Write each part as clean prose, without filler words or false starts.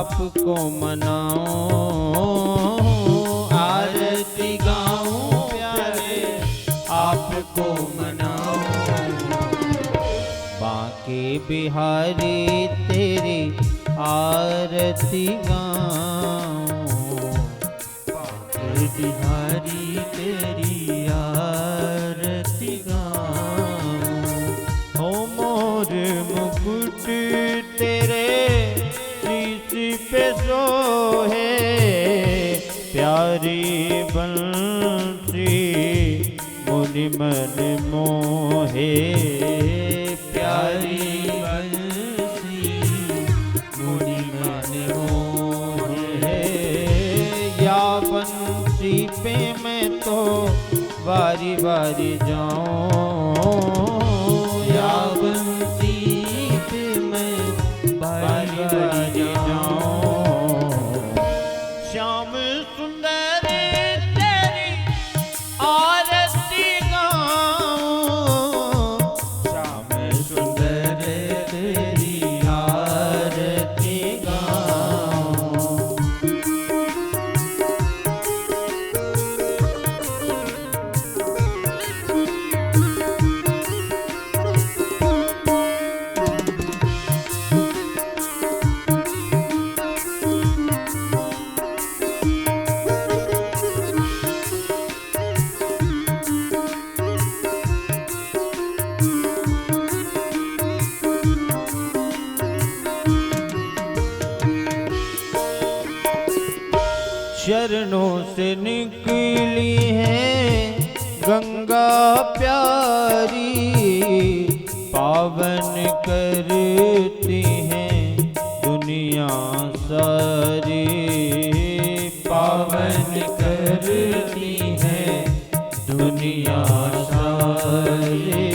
आपको मनाऊं, आरती गाऊं प्यारे आपको मनाऊं। बांके बिहारी तेरी आरती गाऊं, बांके बिहारी तेरी आरती गाऊं। हो मोर मुकुट तेरे शीश पे सोहे, प्यारी बंसी मुनि मन मोहे, प्यारी बंसी मुनि मन मोहे। या बंसी पे मैं तो बारी बारी जाऊं, या बंसी पे मैं बारी बारी जाऊं। श्याम सुंदर तेरी आरती गाऊं, श्याम सुंदर तेरी आरती गाऊं। चरणों से निकली है गंगा प्यारी, पावन करती हैं दुनिया सारी, पावन करती हैं दुनिया सारी।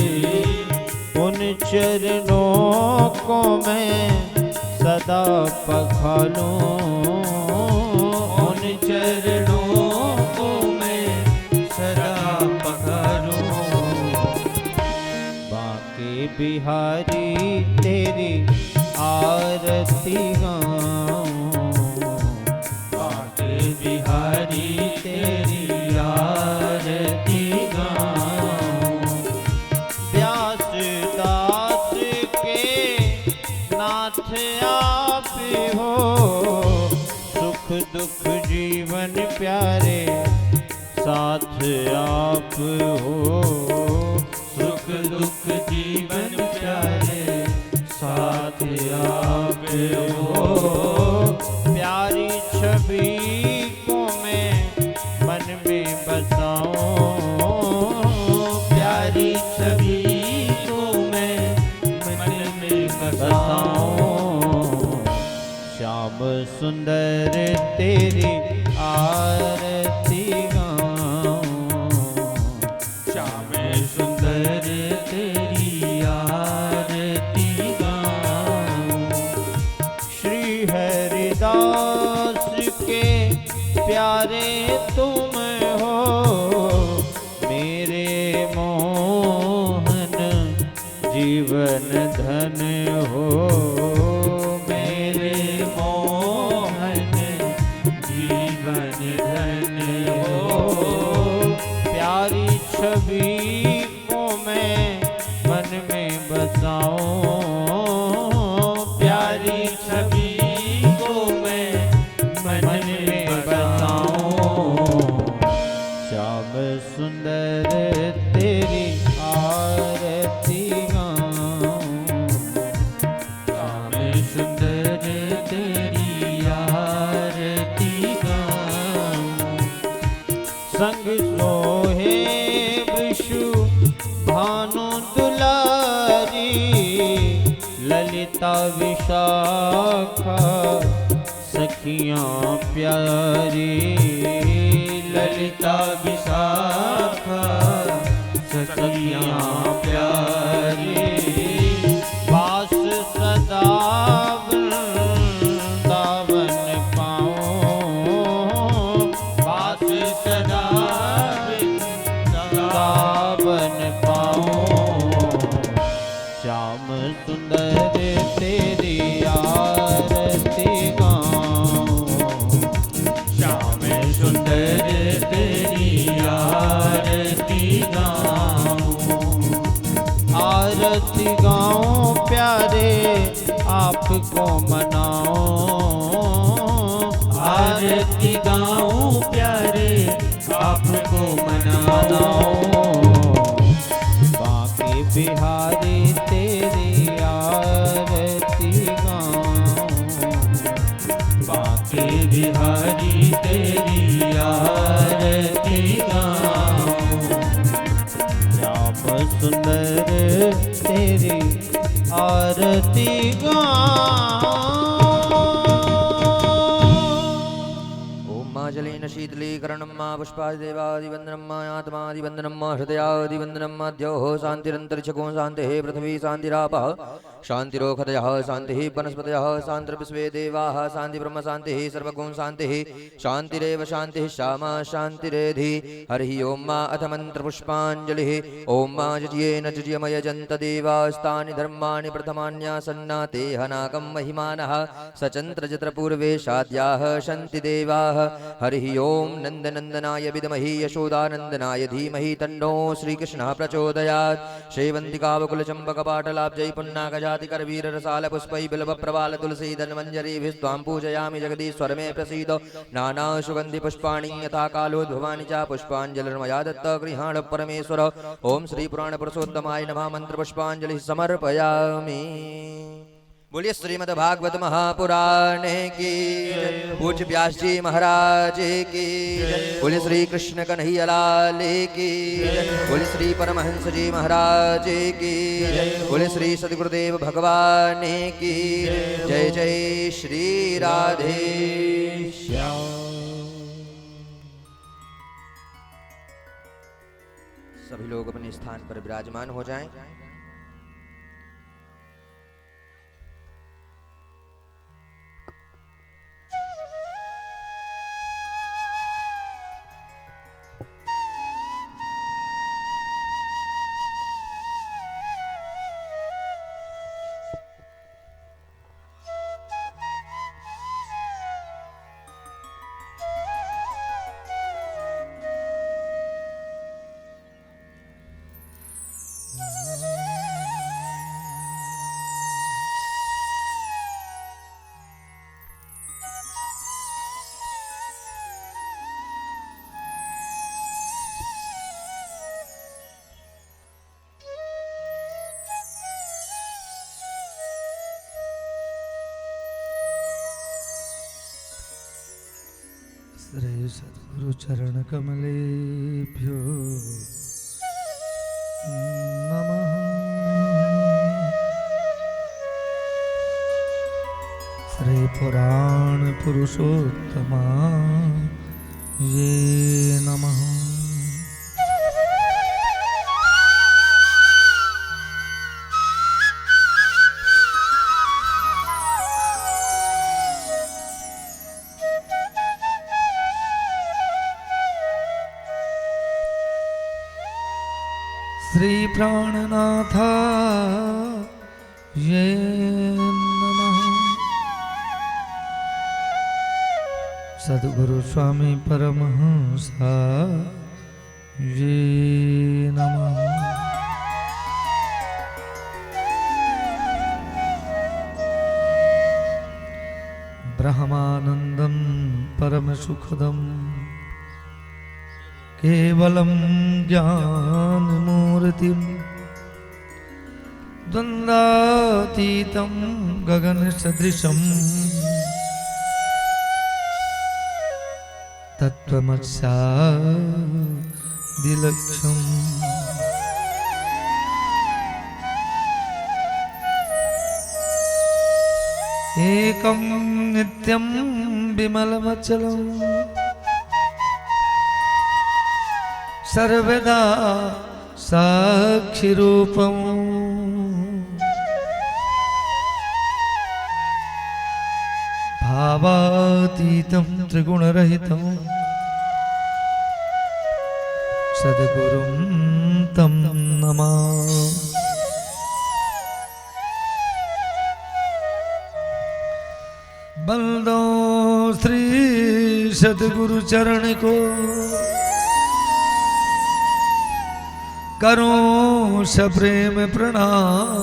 उन चरणों को मैं सदा पखालूं, चरणों को मैं सदा पखारूं। बांके बिहारी तेरी आरती गाऊं, बांके बिहारी तेरी आरती गाऊं। व्यास दास के नाथ आप हो, सुख दुख जीवन प्यारे साथ आप हो, सुख दुख जीवन प्यारे साथ आप हो। प्यारी छवि को मैं मन में बसाऊं, प्यारी छवि को मैं मन में बसाऊं। श्याम सुंदर तेरी आरती गाऊं, श्याम सुंदर तेरी आरती गाऊं। श्री हरिदास के प्यारे तुम हो, मेरे मोहन जीवन धन हो, छवि को मैं मन में बसाऊं, प्यारी छवि को मैं मन में बसाऊं। श्याम सुंदर तेरी आरती गाऊं, श्याम सुंदर तेरी आरती गाऊं। संग सोहे भानु दुलारी, ललिता विशाखा सखियां प्यारी, ललिता विशाखा सखियां प्यारी। वास सदा वृंदावन पाऊं, वास सदा वृंदावन पाऊं। श्याम सुंदर तेरी आरती गाऊं, आरती गाऊं प्यारे आपको मनाऊं, आरती गाऊं प्यारे आपको मनाऊं। बांके बिहारी तेरी आरती गाऊं, बांके बिहारी तेरी आरती गाऊं। श्याम सुंदर तेरी आरती गाऊं। जलेन शीतलीकरणं मा पुष्पादिदेवादिवन्दनं मा आत्मादिवन्दनं मा हृदयादिवन्दनं मा द्योः शान्तिरन्तरिक्षको शान्तिः पृथिवी शान्तिरापः शान्तिरोषधयः शान्तिः वनस्पतयः शान्तिर्विश्वे देवाः शान्तिब्रह्म शान्तिः सर्वगुण शान्तिः शान्तिरेव शान्तिः श्यामा शान्तिरेधि। हरिः ओं मा अथ मन्त्रपुष्पाञ्जलिः। ॐ मा जज्येन जज्यमयजन्त देवास्तानि धर्माणि प्रथमान्यासन्ना ते हनाकं महिमानः सचन्द्रजत्रपूर्वे शाद्याः सन्ति देवाः। हरिः ओं नन्दनन्दनाय विद्महे यशोदानन्दनाय धीमहि तन्नो श्रीकृष्णः प्रचोदयात्। श्रीवन्तिकावकुलचम्पकपाटलाब्जै पुन्नाकजातिकरवीररसालपुष्पै बिल्वप्रवालतुलसीधन्वञ्जरीभिस्त्वां पूजयामि जगदीश्वर मे प्रसीद। नानासुगन्धिपुष्पाणि यथा कालोद्भवानि च पुष्पाञ्जलिर्मया दत्त गृहाण परमेश्वर। ओं श्रीपुराणपुरुषोत्तमाय नमः मंत्रपुष्पाञ्जलिः समर्पयामि। बोलिए श्रीमद् भागवत महापुराणे की पूज्य व्यास जी महाराज की, बोलिए श्री कृष्ण कन्हैया लाल की, बोलिए श्री परमहंस जी महाराज की, बोलिए श्री सद्गुरुदेव भगवान की जय। जय श्री राधे श्याम। सभी लोग अपने स्थान पर विराजमान हो जाएं। श्री सद्गुरु चरण कमलेभ्यो नमः। श्री पुराण पुरुषोत्तमा ये नमः। श्री प्राणनाथा ये नमः। सद्गुरु स्वामी परमहंसा ये नमः। ब्रह्मानंदं परम सुखदं केवलं ज्ञानमूर्तिं द्वन्द्वातीतं गगनसदृशं तत्त्वमस्यादिलक्ष्यम्। एकं नित्यं विमलमचलं सर्वदा साक्षिरूपम्। भावातीतं त्रिगुणरहितं सद्गुरुं तं नमामि। बंदो श्री सद्गुरु चरण को करूं सप्रेम प्रणाम।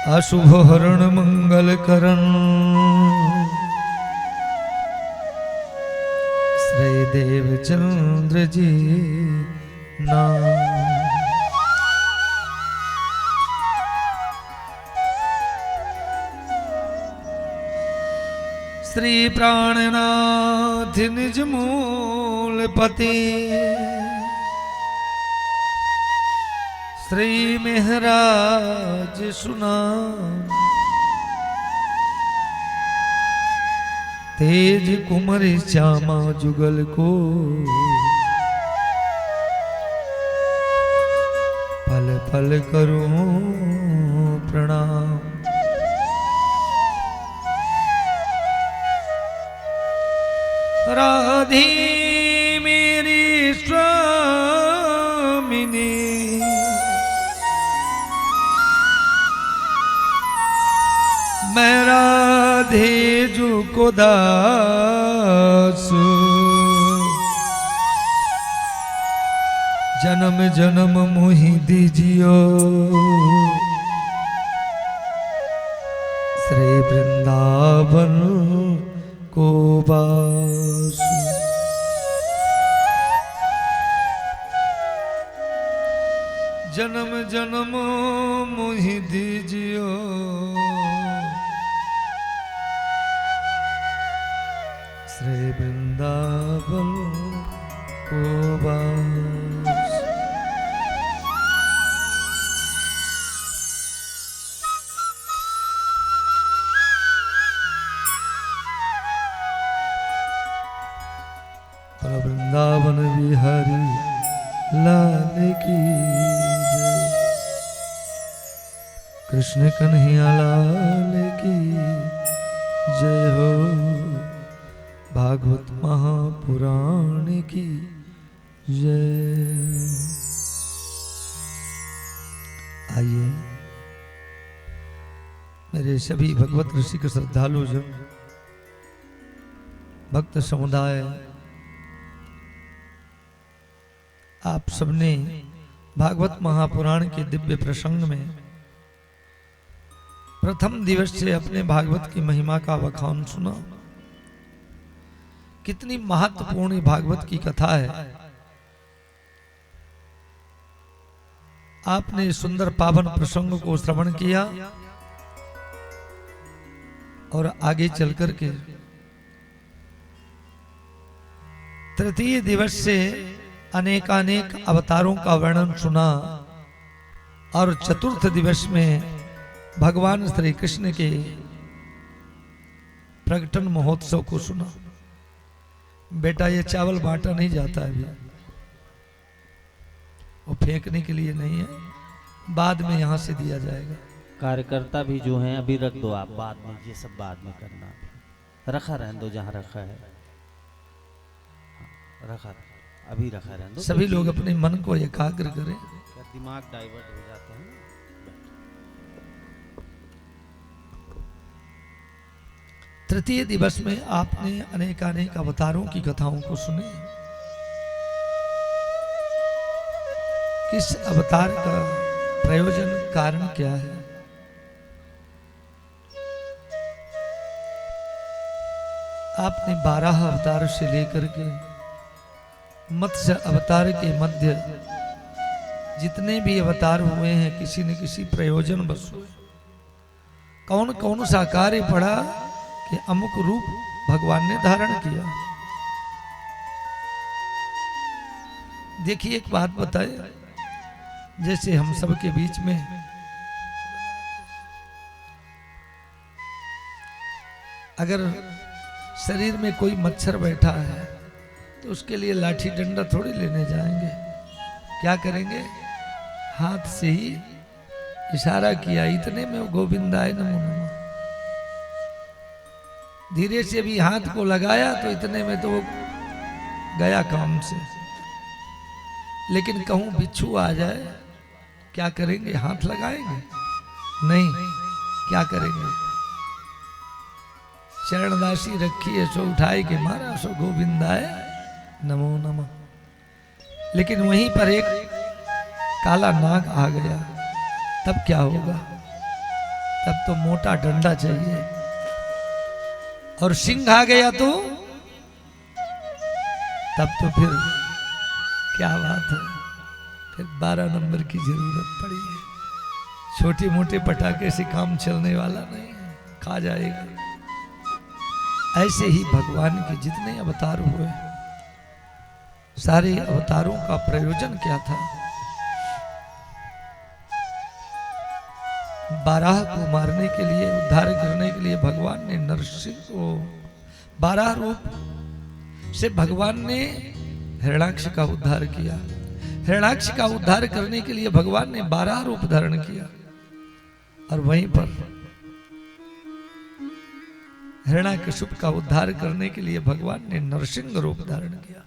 अशुभ हरण मंगल करण श्री देवचंद्र जी नाम। श्री प्राणनाथ निज मूल पति श्री मेहराज सुना। तेज कुमर श्यामा जुगल को पल पल करूं प्रणाम। राधे मेरी स्वामिनी मैं राधे जू को दास। जन्म जन्म मोहि दीजियो श्री वृंदावन को बास। जन्म जन्म मोहि दीजियो श्री वृंदावन को बास। वृंदावन बिहारी लाल की जय। कृष्ण कन्हैया लाल की जय हो। भागवत महापुराण की जय। आइए मेरे सभी भगवत ऋषि के श्रद्धालु जन, भक्त समुदाय, आप सबने भागवत महापुराण के दिव्य प्रसंग में प्रथम दिवस से अपने भागवत की महिमा का बखान सुना। कितनी महत्वपूर्ण भागवत की कथा है। आपने सुंदर पावन प्रसंग को श्रवण किया और आगे चलकर के तृतीय दिवस से अनेकानेक अवतारों का वर्णन सुना और चतुर्थ दिवस में भगवान श्री कृष्ण के प्रकटन महोत्सव को सुना। बेटा ये चावल बांटा नहीं जाता है अभी, वो फेंकने के लिए नहीं है, बाद में यहां से दिया जाएगा। कार्यकर्ता भी जो हैं अभी रख दो आप, बाद में ये सब बाद में करना। रखा रहने दो जहां रखा है, रखा अभी रखा रहने दो। सभी लोग अपने मन को एकाग्र करें। दिमाग डाइवर्ट हो जाते हैं। तृतीय दिवस में आपने अनेकानेक अवतारों की कथाओं को सुने। किस अवतार का प्रयोजन कारण क्या है? आपने 12 अवतार से लेकर के मत्स्य अवतार के मध्य जितने भी अवतार हुए हैं, किसी न किसी प्रयोजन बस हुए। कौन कौन सा कार्य पड़ा कि अमुक रूप भगवान ने धारण किया। देखिए एक बात बताए, जैसे हम सब के बीच में अगर शरीर में कोई मच्छर बैठा है तो उसके लिए लाठी डंडा थोड़ी लेने जाएंगे। क्या करेंगे? हाथ से ही इशारा किया, इतने में वो गोविंदाय नमो नमः। धीरे से भी हाथ को लगाया तो इतने में तो वो गया काम से। लेकिन कहूं बिच्छू आ जाए, क्या करेंगे? हाथ लगाएंगे? नहीं। क्या करेंगे? चरणदासी रखी है, सो उठाए के मारा, सो गोविंदाय नमो नमः। लेकिन वहीं पर एक काला नाग आ गया, तब क्या होगा? तब तो मोटा डंडा चाहिए, और सिंह आ गया तो तब तो फिर क्या बात है, फिर 12 नंबर की जरूरत पड़ी है। छोटे मोटे पटाखे से काम चलने वाला नहीं है, खा जाएगा। ऐसे ही भगवान के जितने अवतार हुए, सारे अवतारों का प्रयोजन क्या था? बारह को मारने के लिए, उद्धार करने के लिए भगवान ने नरसिंह को 12 रूप से भगवान ने हिरण्याक्ष का उद्धार किया। हिरण्याक्ष का उद्धार करने के लिए भगवान ने 12 रूप धारण किया, और वहीं पर हिरण्याकशिपु का उद्धार करने के लिए भगवान ने नरसिंह रूप धारण किया,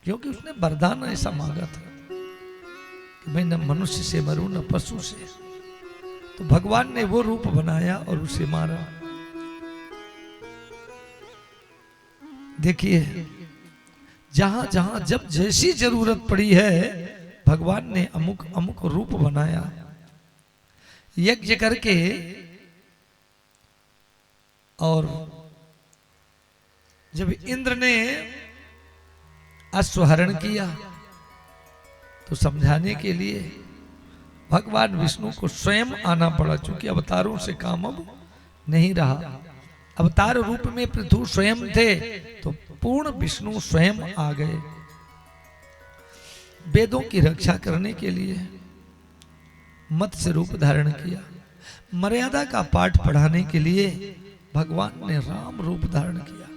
क्योंकि उसने वरदान ऐसा मांगा था कि मैं न मनुष्य से मरूं न पशु से। तो भगवान ने वो रूप बनाया और उसे मारा। देखिए, जहां जहां जब जैसी जरूरत पड़ी है, भगवान ने अमुक अमुक रूप बनाया। यज्ञ करके और जब इंद्र ने अश्वहरण किया तो समझाने के लिए भगवान विष्णु को स्वयं आना पड़ा, चूंकि अवतारों से काम अब नहीं रहा। अवतार रूप में पृथु स्वयं थे, तो पूर्ण विष्णु स्वयं आ गए। वेदों की रक्षा करने के लिए मत्स्य रूप धारण किया। मर्यादा का पाठ पढ़ाने के लिए भगवान ने राम रूप धारण किया।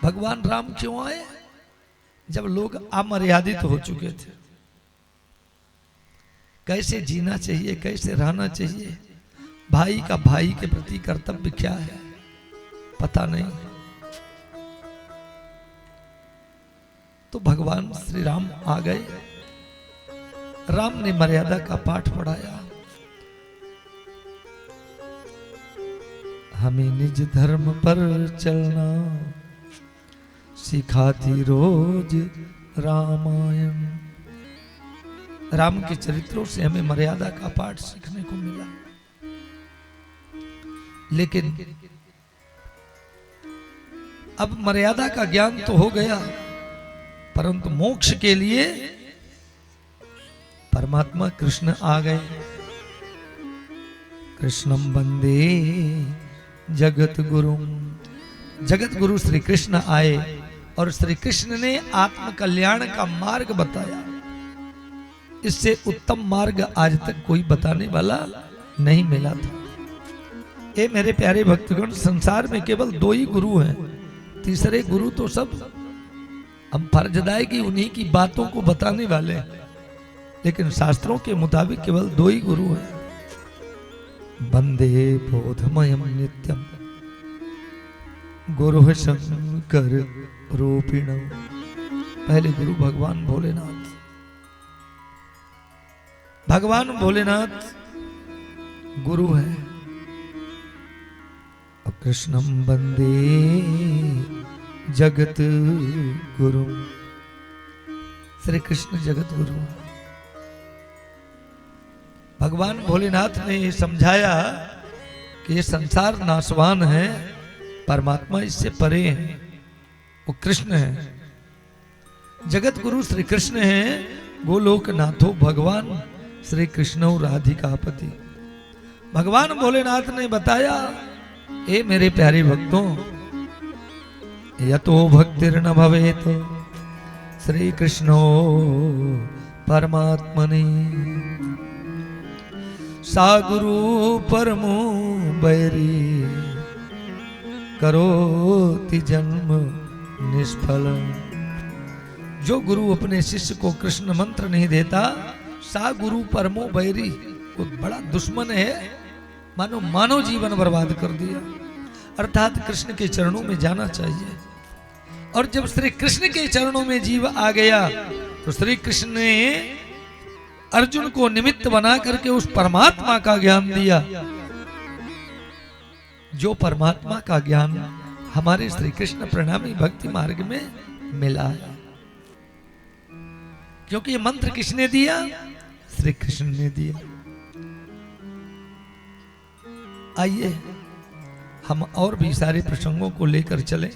भगवान राम क्यों आए? जब लोग अमर्यादित हो चुके थे। कैसे जीना चाहिए, कैसे रहना चाहिए, भाई का भाई के प्रति कर्तव्य क्या है, पता नहीं। तो भगवान श्री राम आ गए। राम ने मर्यादा का पाठ पढ़ाया। हमें निज धर्म पर चलना सिखाती रोज रामायण। राम के चरित्रों से हमें मर्यादा का पाठ सीखने को मिला। लेकिन अब मर्यादा का ज्ञान तो हो गया, परंतु मोक्ष के लिए परमात्मा कृष्ण आ गए। कृष्णम वंदे जगत गुरु। जगत गुरु श्री कृष्ण आए और श्री कृष्ण ने आत्म कल्याण का मार्ग बताया। इससे उत्तम मार्ग आज तक कोई बताने वाला नहीं मिला था। ये मेरे प्यारे भक्तगण, संसार में केवल 2 ही गुरु हैं। तीसरे गुरु तो सब हम फर्जदाय की उन्हीं की बातों को बताने वाले हैं, लेकिन शास्त्रों के मुताबिक केवल 2 ही गुरु हैं। वंदे बोधमयम नित्यम गुरु शंकर रूपिण। पहले गुरु भगवान भोलेनाथ। भगवान भोलेनाथ गुरु है। और कृष्णम वंदे जगत गुरु। श्री कृष्ण जगत गुरु। भगवान भोलेनाथ ने समझाया कि ये संसार नाशवान है, परमात्मा इससे परे है, वो कृष्ण है। जगत गुरु श्री कृष्ण है। गोलोकनाथो भगवान श्री कृष्ण राधिकापति। भगवान भोलेनाथ ने बताया, ए मेरे प्यारे भक्तों, यतो भक्तिर्न भवेत श्री कृष्णो परमात्मने सा गुरु परमो बैरी करोति जन्म निष्फल। जो गुरु अपने शिष्य को कृष्ण मंत्र नहीं देता, सा गुरु परमो बैरी, वो बड़ा दुश्मन है, मानो मानव जीवन बर्बाद कर दिया। अर्थात कृष्ण के चरणों में जाना चाहिए। और जब श्री कृष्ण के चरणों में जीव आ गया तो श्री कृष्ण ने अर्जुन को निमित्त बना करके उस परमात्मा का ज्ञान दिया। जो परमात्मा का ज्ञान हमारे श्री कृष्ण प्रणामी भक्ति मार्ग में मिला है। क्योंकि ये मंत्र किसने दिया? श्री कृष्ण ने दिया। आइए हम और भी सारे प्रसंगों को लेकर चले।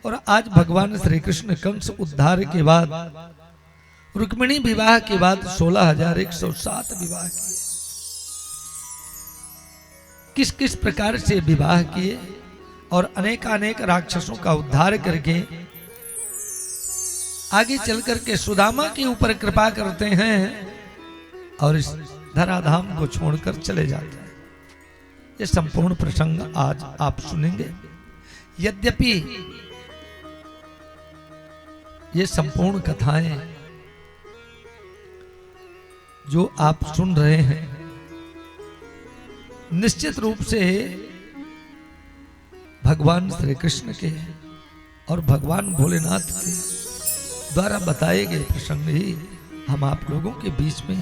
और आज भगवान श्री कृष्ण कंस उद्धार के बाद, रुक्मिणी विवाह के बाद 16,107 विवाह किए। किस किस प्रकार से विवाह किए और अनेकानेक राक्षसों का उद्धार करके आगे चल करके सुदामा के ऊपर कृपा करते हैं और इस धराधाम को छोड़कर चले जाते हैं। ये संपूर्ण प्रसंग आज आप सुनेंगे। यद्यपि ये संपूर्ण कथाएं जो आप सुन रहे हैं निश्चित रूप से भगवान श्री कृष्ण के और भगवान भोलेनाथ के द्वारा बताए गए प्रसंग ही हम आप लोगों के बीच में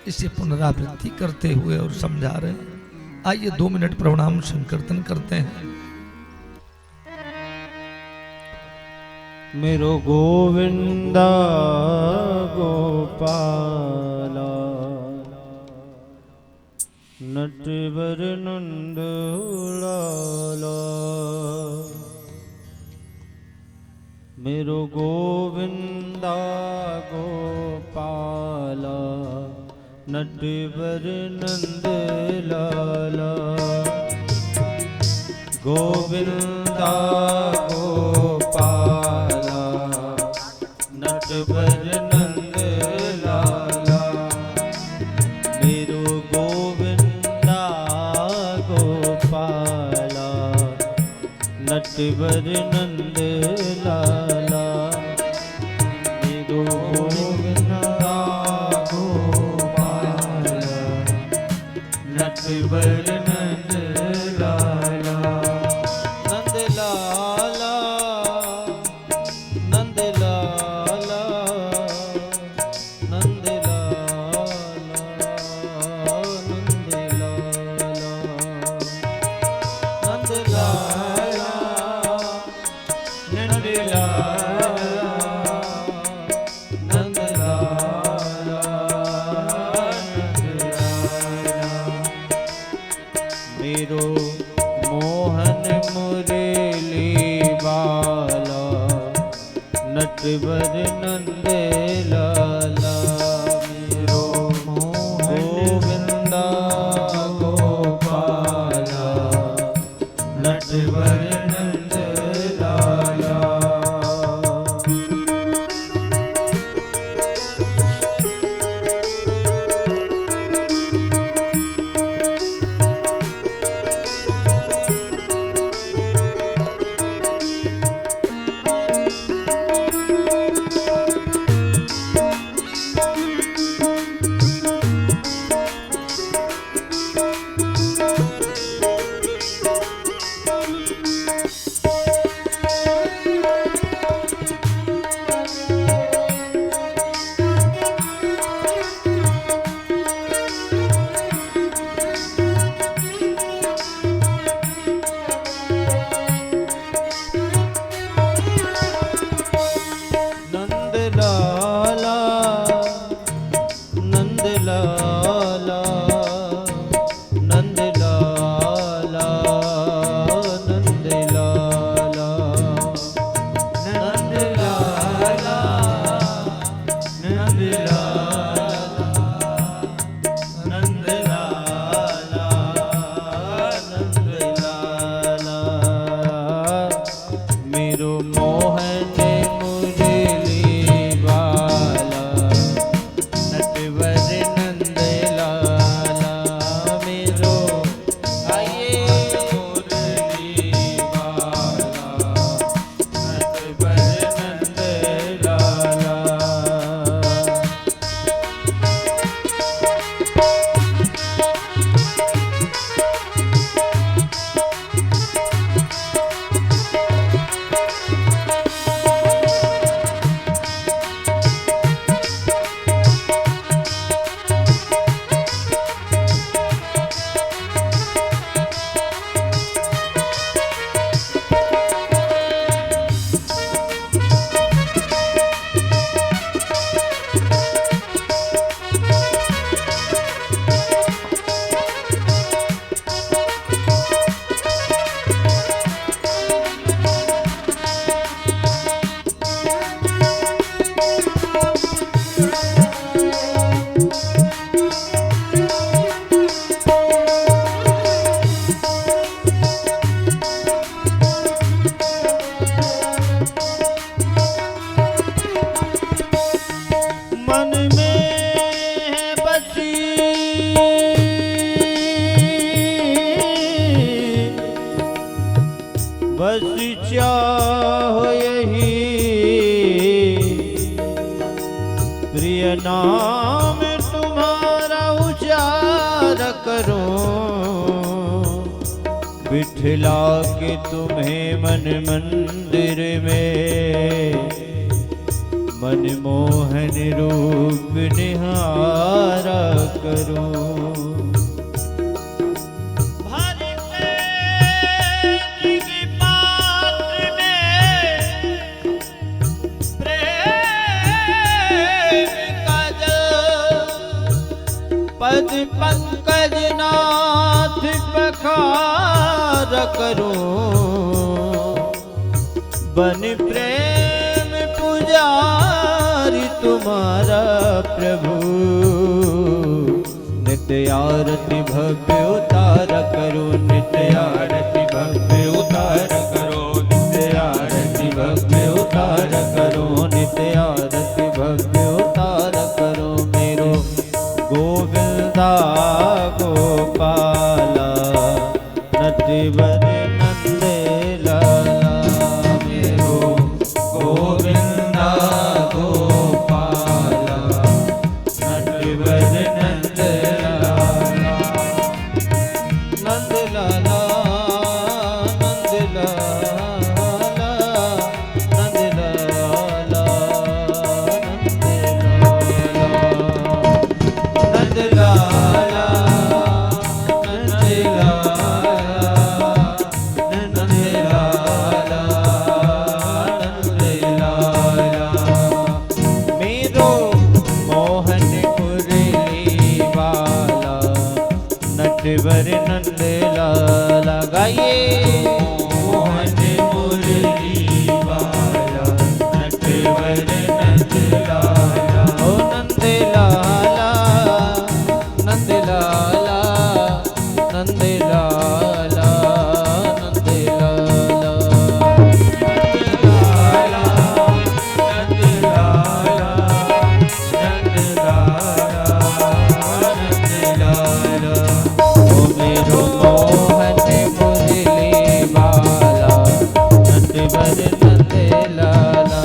इसे पुनरावृत्ति करते हुए और समझा रहे हैं। आइए 2 मिनट प्रणाम संकीर्तन करते हैं। मेरो गोविंदा गोपाला नटवर नंद लाला, मेरो गोविंदा गोपाला नटवर नंद लाला, गोविंदा गोपाला नटवर नंद लाला, मेरो गोविंदा गोपाला नटवर नंद लाला, मेरो गोविंदा गोपाला नटवर नंद लाला, नंद लाला नंद लाला नंद लाला नंद लाला नंद लाला नंद लाला नंद लाला मेरो मोहन मुरली बाला नटवर नंद लाला, मेरो गोविंदा गोपाला नटवर नंद लाला। मन में है बसी बस चाहो यही प्रिय नाम तुम्हारा उचार करो बिठला के तुम्हें मन मंदिर में मनमोहन रूप निहारा करो पद पंकज नाथ पखार करो बन प्रेम पुजारी तुम्हारा प्रभु नित्य आरती भव्य उतार करो नित्य आरती भव्य उतार करो नित्य आरती भव्य उतार करो नित्य आरती भव्य उतार करो मेरो गोविंदा गोपाला नटवर नंद लाला मेरो गोविंदा गोपाला नटवर नंद लाला नंद लाला नंद लाला नंद लाला नंद लाला नटवर नंद लाला गाइए मोहन मुरली वाला नटवर नंद लाला ओ नंद लाला नंद लाला नंद लाला नंद लाला नंद लाला नंद लाला नंद लाला मेरो मोहन मुरली वाला नटवर नंद लाला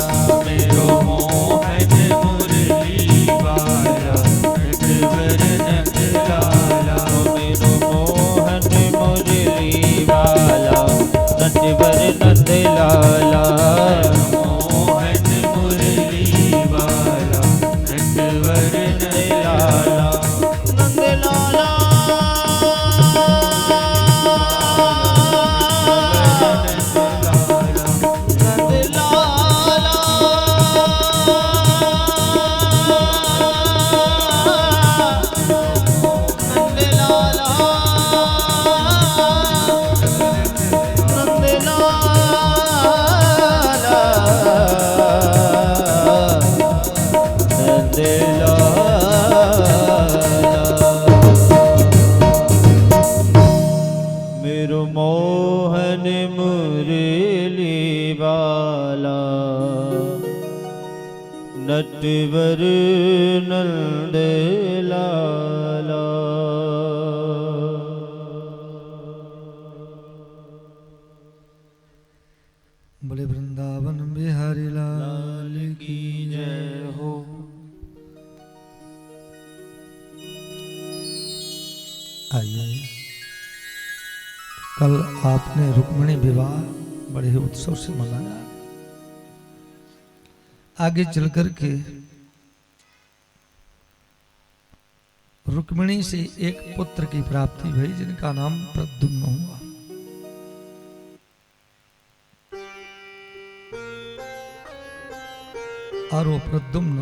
मेरो मोहन मुरली वाला नटवर नंद लाला मेरो मोहन मुरली वाला नटवर नंद लाला मोहन मुरली वाला नटवर नंद लाला नंद लाला मेरो मोहन मुरली वाला नटवर नंद लाला बोले वृंदावन बिहारी लाल की जय हो। आइए, कल आपने रुक्मिणी विवाह बड़े ही उत्सव से मनाया। आगे चल कर के रुक्मिणी से एक पुत्र की प्राप्ति हुई जिनका नाम प्रद्युम्न हुआ। और वो प्रद्युम्न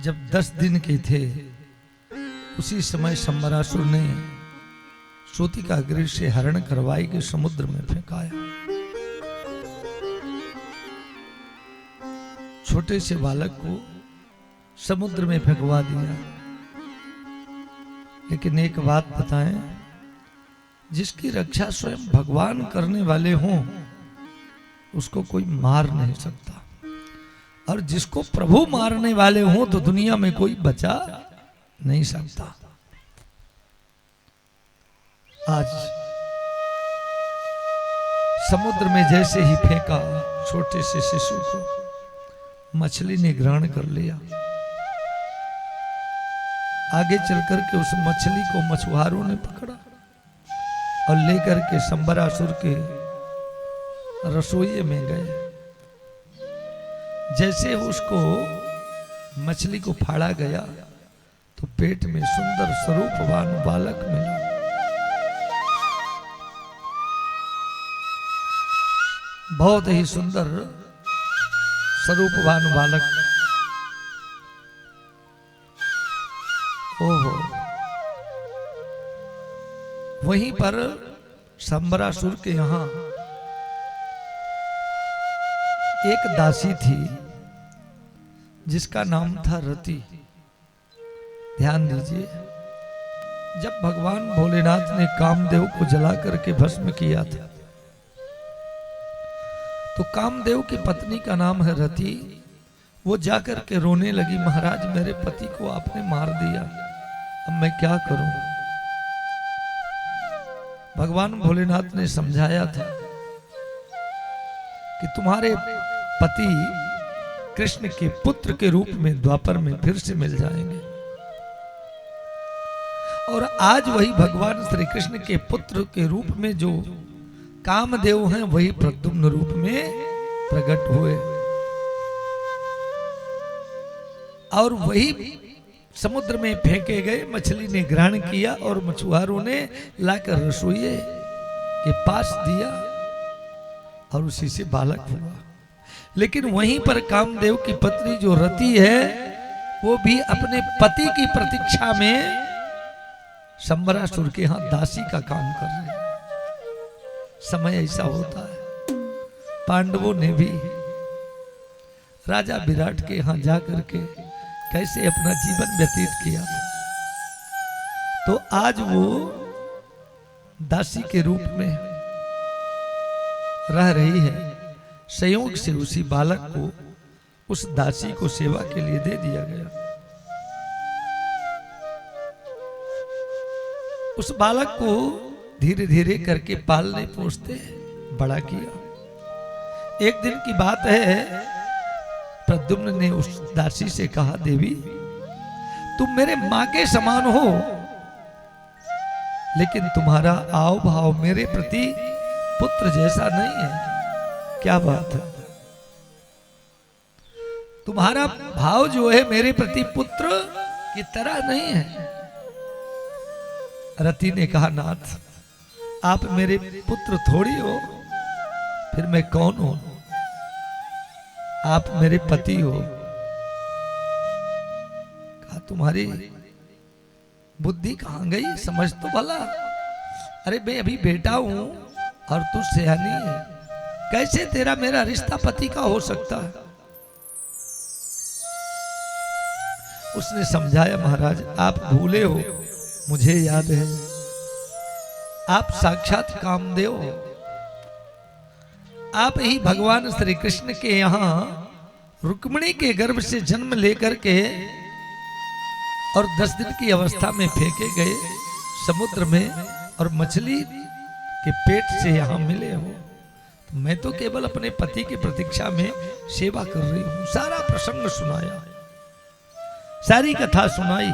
जब 10 दिन के थे उसी समय शंबरासुर ने सूतिका गृह से हरण करवाई के समुद्र में फेंकाया। छोटे से बालक को समुद्र में फेंकवा दिया। लेकिन एक बात बताएं, जिसकी रक्षा स्वयं भगवान करने वाले हों उसको कोई मार नहीं सकता। और जिसको प्रभु मारने वाले हों तो दुनिया में कोई बचा नहीं सकता। आज समुद्र में जैसे ही फेंका छोटे से शिशु को, मछली ने ग्रहण कर लिया। आगे चलकर के उस मछली को मछुआरों ने पकड़ा और लेकर के संबरासुर के रसोई में गए। जैसे उसको मछली को फाड़ा गया तो पेट में सुंदर स्वरूपवान बालक मिला। बहुत ही सुंदर स्वरूपवान बालक। ओहो, वहीं पर संबरासुर के यहां एक दासी थी जिसका नाम था रति। ध्यान दीजिए, जब भगवान भोलेनाथ ने कामदेव को जला करके भस्म किया था तो कामदेव की पत्नी का नाम है रति। वो जाकर के रोने लगी, महाराज मेरे पति को आपने मार दिया, अब मैं क्या करूं। भगवान भोलेनाथ ने समझाया था कि तुम्हारे पति कृष्ण के पुत्र के रूप में द्वापर में फिर से मिल जाएंगे। और आज वही भगवान श्री कृष्ण के पुत्र के रूप में जो कामदेव हैं वही प्रद्युम्न रूप में प्रकट हुए और वही समुद्र में फेंके गए। मछली ने ग्रहण किया और मछुआरों ने लाकर रसोइये के पास दिया और उसी से बालक हुआ। लेकिन वहीं पर कामदेव की पत्नी जो रति है वो भी अपने पति की प्रतीक्षा में संबरासुर के यहां दासी का काम कर रहे हैं। समय ऐसा होता है। पांडवों ने भी राजा विराट के यहां जाकर के कैसे अपना जीवन व्यतीत किया था, तो आज वो दासी के रूप में रह रही है। संयोग से उसी बालक को उस दासी को सेवा के लिए दे दिया गया। उस बालक को धीरे धीरे करके पालने पोसते बड़ा किया। एक दिन की बात है, प्रद्युम्न ने उस दासी से कहा, देवी तुम मेरे मां के समान हो, लेकिन तुम्हारा आव भाव मेरे प्रति पुत्र जैसा नहीं है। क्या बात है, तुम्हारा भाव जो है मेरे प्रति पुत्र की तरह नहीं है। रति ने कहा, नाथ आप मेरे पुत्र थोड़ी हो, फिर मैं कौन हूं? आप मेरे पति हो। कहा तुम्हारी बुद्धि कहां गई, समझ तो भला। अरे मैं अभी बेटा हूं और तू सयानी है, कैसे तेरा मेरा रिश्ता पति का हो सकता है? उसने समझाया, महाराज आप भूले हो, मुझे याद है, आप साक्षात कामदेव हो। आप ही भगवान श्री कृष्ण के यहाँ रुक्मिणी के गर्भ से जन्म लेकर के और 10 दिन की अवस्था में फेंके गए समुद्र में और मछली के पेट से यहाँ मिले हो। तो मैं तो केवल अपने पति की प्रतीक्षा में सेवा कर रही हूं। सारा प्रसंग सुनाया, सारी कथा सुनाई।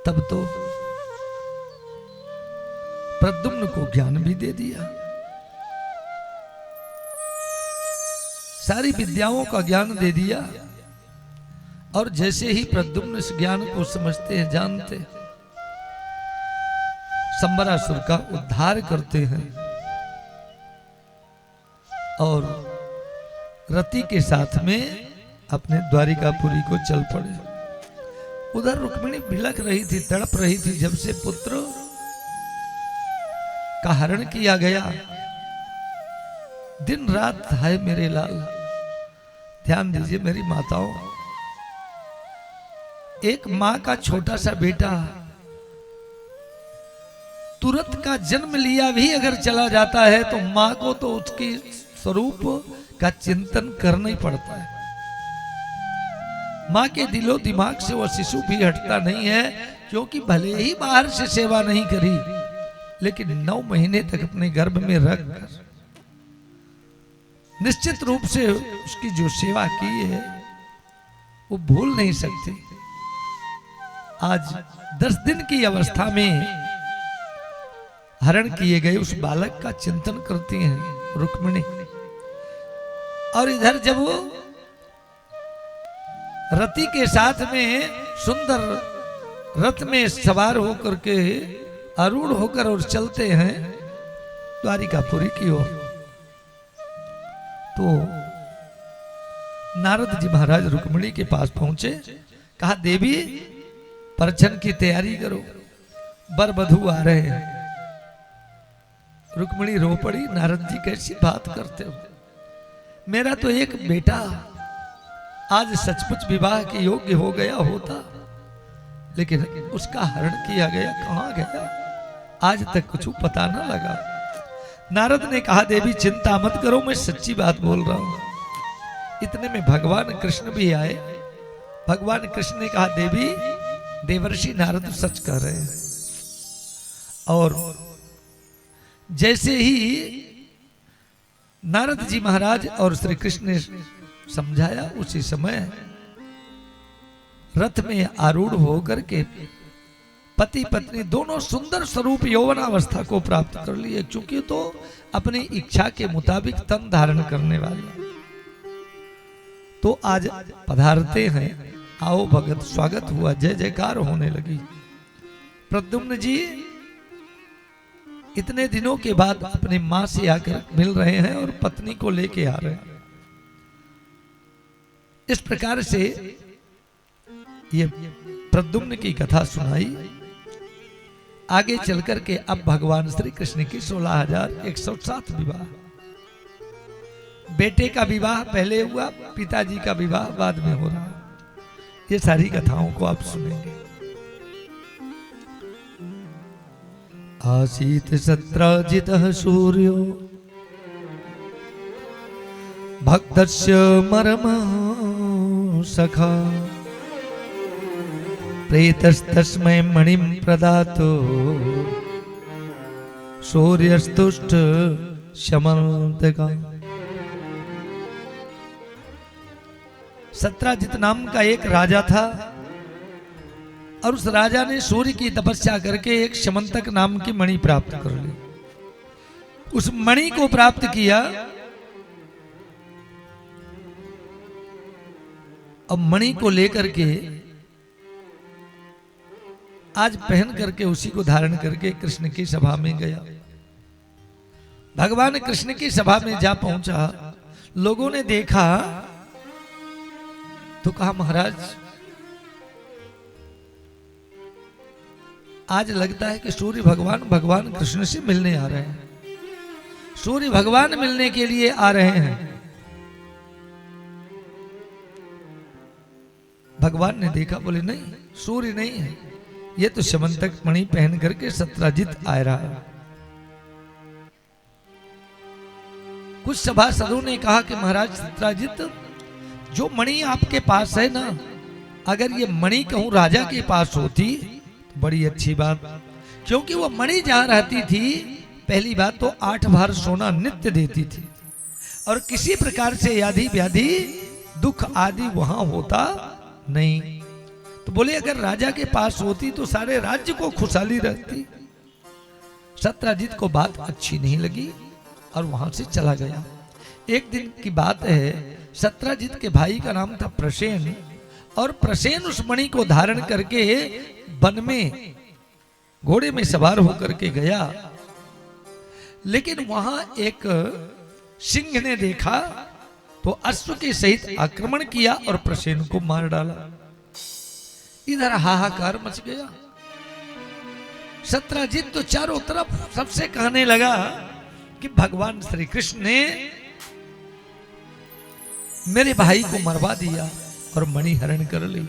तब तो प्रद्युम्न को ज्ञान भी दे दिया, सारी विद्याओं का ज्ञान दे दिया। और जैसे ही प्रद्युम्न इस ज्ञान को समझते हैं, जानते हैं, संबरासुर का उद्धार करते हैं और रति के साथ में अपने द्वारिकापुरी को चल पड़े। उधर रुक्मिणी बिलख रही थी, तड़प रही थी, जब से पुत्र का हरण किया गया। दिन रात हाय मेरे लाल। ध्यान दीजिए मेरी माताओं, एक मां का छोटा सा बेटा तुरंत का जन्म लिया भी अगर चला जाता है तो माँ को तो उसके स्वरूप का चिंतन करना ही पड़ता है। माँ के दिलो दिमाग से वह शिशु भी हटता नहीं है, क्योंकि भले ही बाहर से सेवा नहीं करी, लेकिन 9 महीने तक अपने गर्भ में रख कर निश्चित रूप से उसकी जो सेवा की है वो भूल नहीं सकते। आज 10 दिन की अवस्था में हरण किए गए उस बालक का चिंतन करती हैं रुक्मिणी। और इधर जब वो रति के साथ में सुंदर रथ में सवार होकर के आरूढ़ होकर और चलते हैं द्वारिकापुरी की ओर, तो नारद जी महाराज रुक्मिणी के पास पहुंचे। कहा देवी परछन की तैयारी करो, वर वधू आ रहे हैं। रुक्मिणी रो पड़ी। नारद जी कैसी बात करते हो, मेरा तो एक बेटा आज सचमुच विवाह के योग्य हो गया होता, लेकिन उसका हरण किया गया। कहां गया आज तक कुछ पता न लगा। नारद ने कहा देवी चिंता मत करो, मैं सच्ची बात बोल रहा हूं। इतने में भगवान कृष्ण भी आए। भगवान कृष्ण ने कहा देवी देवर्षि नारद सच कह रहे हैं। और जैसे ही नारद जी महाराज और श्री कृष्ण ने समझाया, उसी समय रथ में आरूढ़ होकर के पति पत्नी दोनों सुंदर स्वरूप यौवनावस्था को प्राप्त कर लिए, चूंकि तो अपनी इच्छा के मुताबिक तन धारण करने वाले। तो आज पधारते हैं, आओ भगत स्वागत हुआ, जय जयकार होने लगी। प्रद्युम्न जी इतने दिनों के बाद अपनी मां से आकर मिल रहे हैं और पत्नी को लेके आ रहे हैं। इस प्रकार से ये प्रद्युम्न की कथा सुनाई। आगे चलकर के अब भगवान श्री कृष्ण की 16,107 विवाह। बेटे का विवाह पहले हुआ, पिताजी का विवाह बाद में हो रहा। ये सारी कथाओं को आप सुनेंगे। आसीत सत्राजितः सूर्यो भक्तस्य मर्मः सखा प्रेतस्तस्मै मणिं प्रदातो सूर्यस्तुष्ट शमन्तका। सत्राजित नाम का एक राजा था और उस राजा ने सूर्य की तपस्या करके एक शमंतक नाम की मणि प्राप्त कर ली। उस मणि को प्राप्त किया। अब मणि को लेकर के आज पहन करके उसी को धारण करके कृष्ण की सभा में गया। भगवान कृष्ण की सभा में जा पहुंचा। लोगों ने देखा तो कहा महाराज आज लगता है कि सूर्य भगवान कृष्ण से मिलने आ रहे हैं। सूर्य भगवान मिलने के लिए आ रहे हैं। भगवान ने देखा, बोले नहीं सूर्य नहीं है, ये तो शमंतक मणि पहन करके सत्राजित आ रहा है। कुछ सभासदों ने कहा कि महाराज सत्राजित जो मणि आपके पास है ना, अगर ये मणि कहूं राजा के पास होती तो बड़ी अच्छी बात, क्योंकि वो मणि जहां रहती थी पहली बात तो 8 भार सोना नित्य देती थी और किसी प्रकार से यादि व्याधि दुख आदि वहां होता नहीं। तो बोले अगर राजा के पास होती तो सारे राज्य को खुशहाली रहती। सत्राजित को बात अच्छी नहीं लगी और वहां से चला गया। एक दिन की बात है, सत्राजित के भाई का नाम था प्रसेन और प्रसेन उस मणि को धारण करके वन में घोड़े में सवार होकर के गया। लेकिन वहां एक सिंह ने देखा तो अश्व के सहित आक्रमण किया और प्रसेन को मार डाला। इधर हाहाकार मच गया। सत्राजित तो चारों तरफ सबसे कहने लगा कि भगवान श्री कृष्ण ने मेरे भाई को मरवा दिया और मणि हरण कर ली,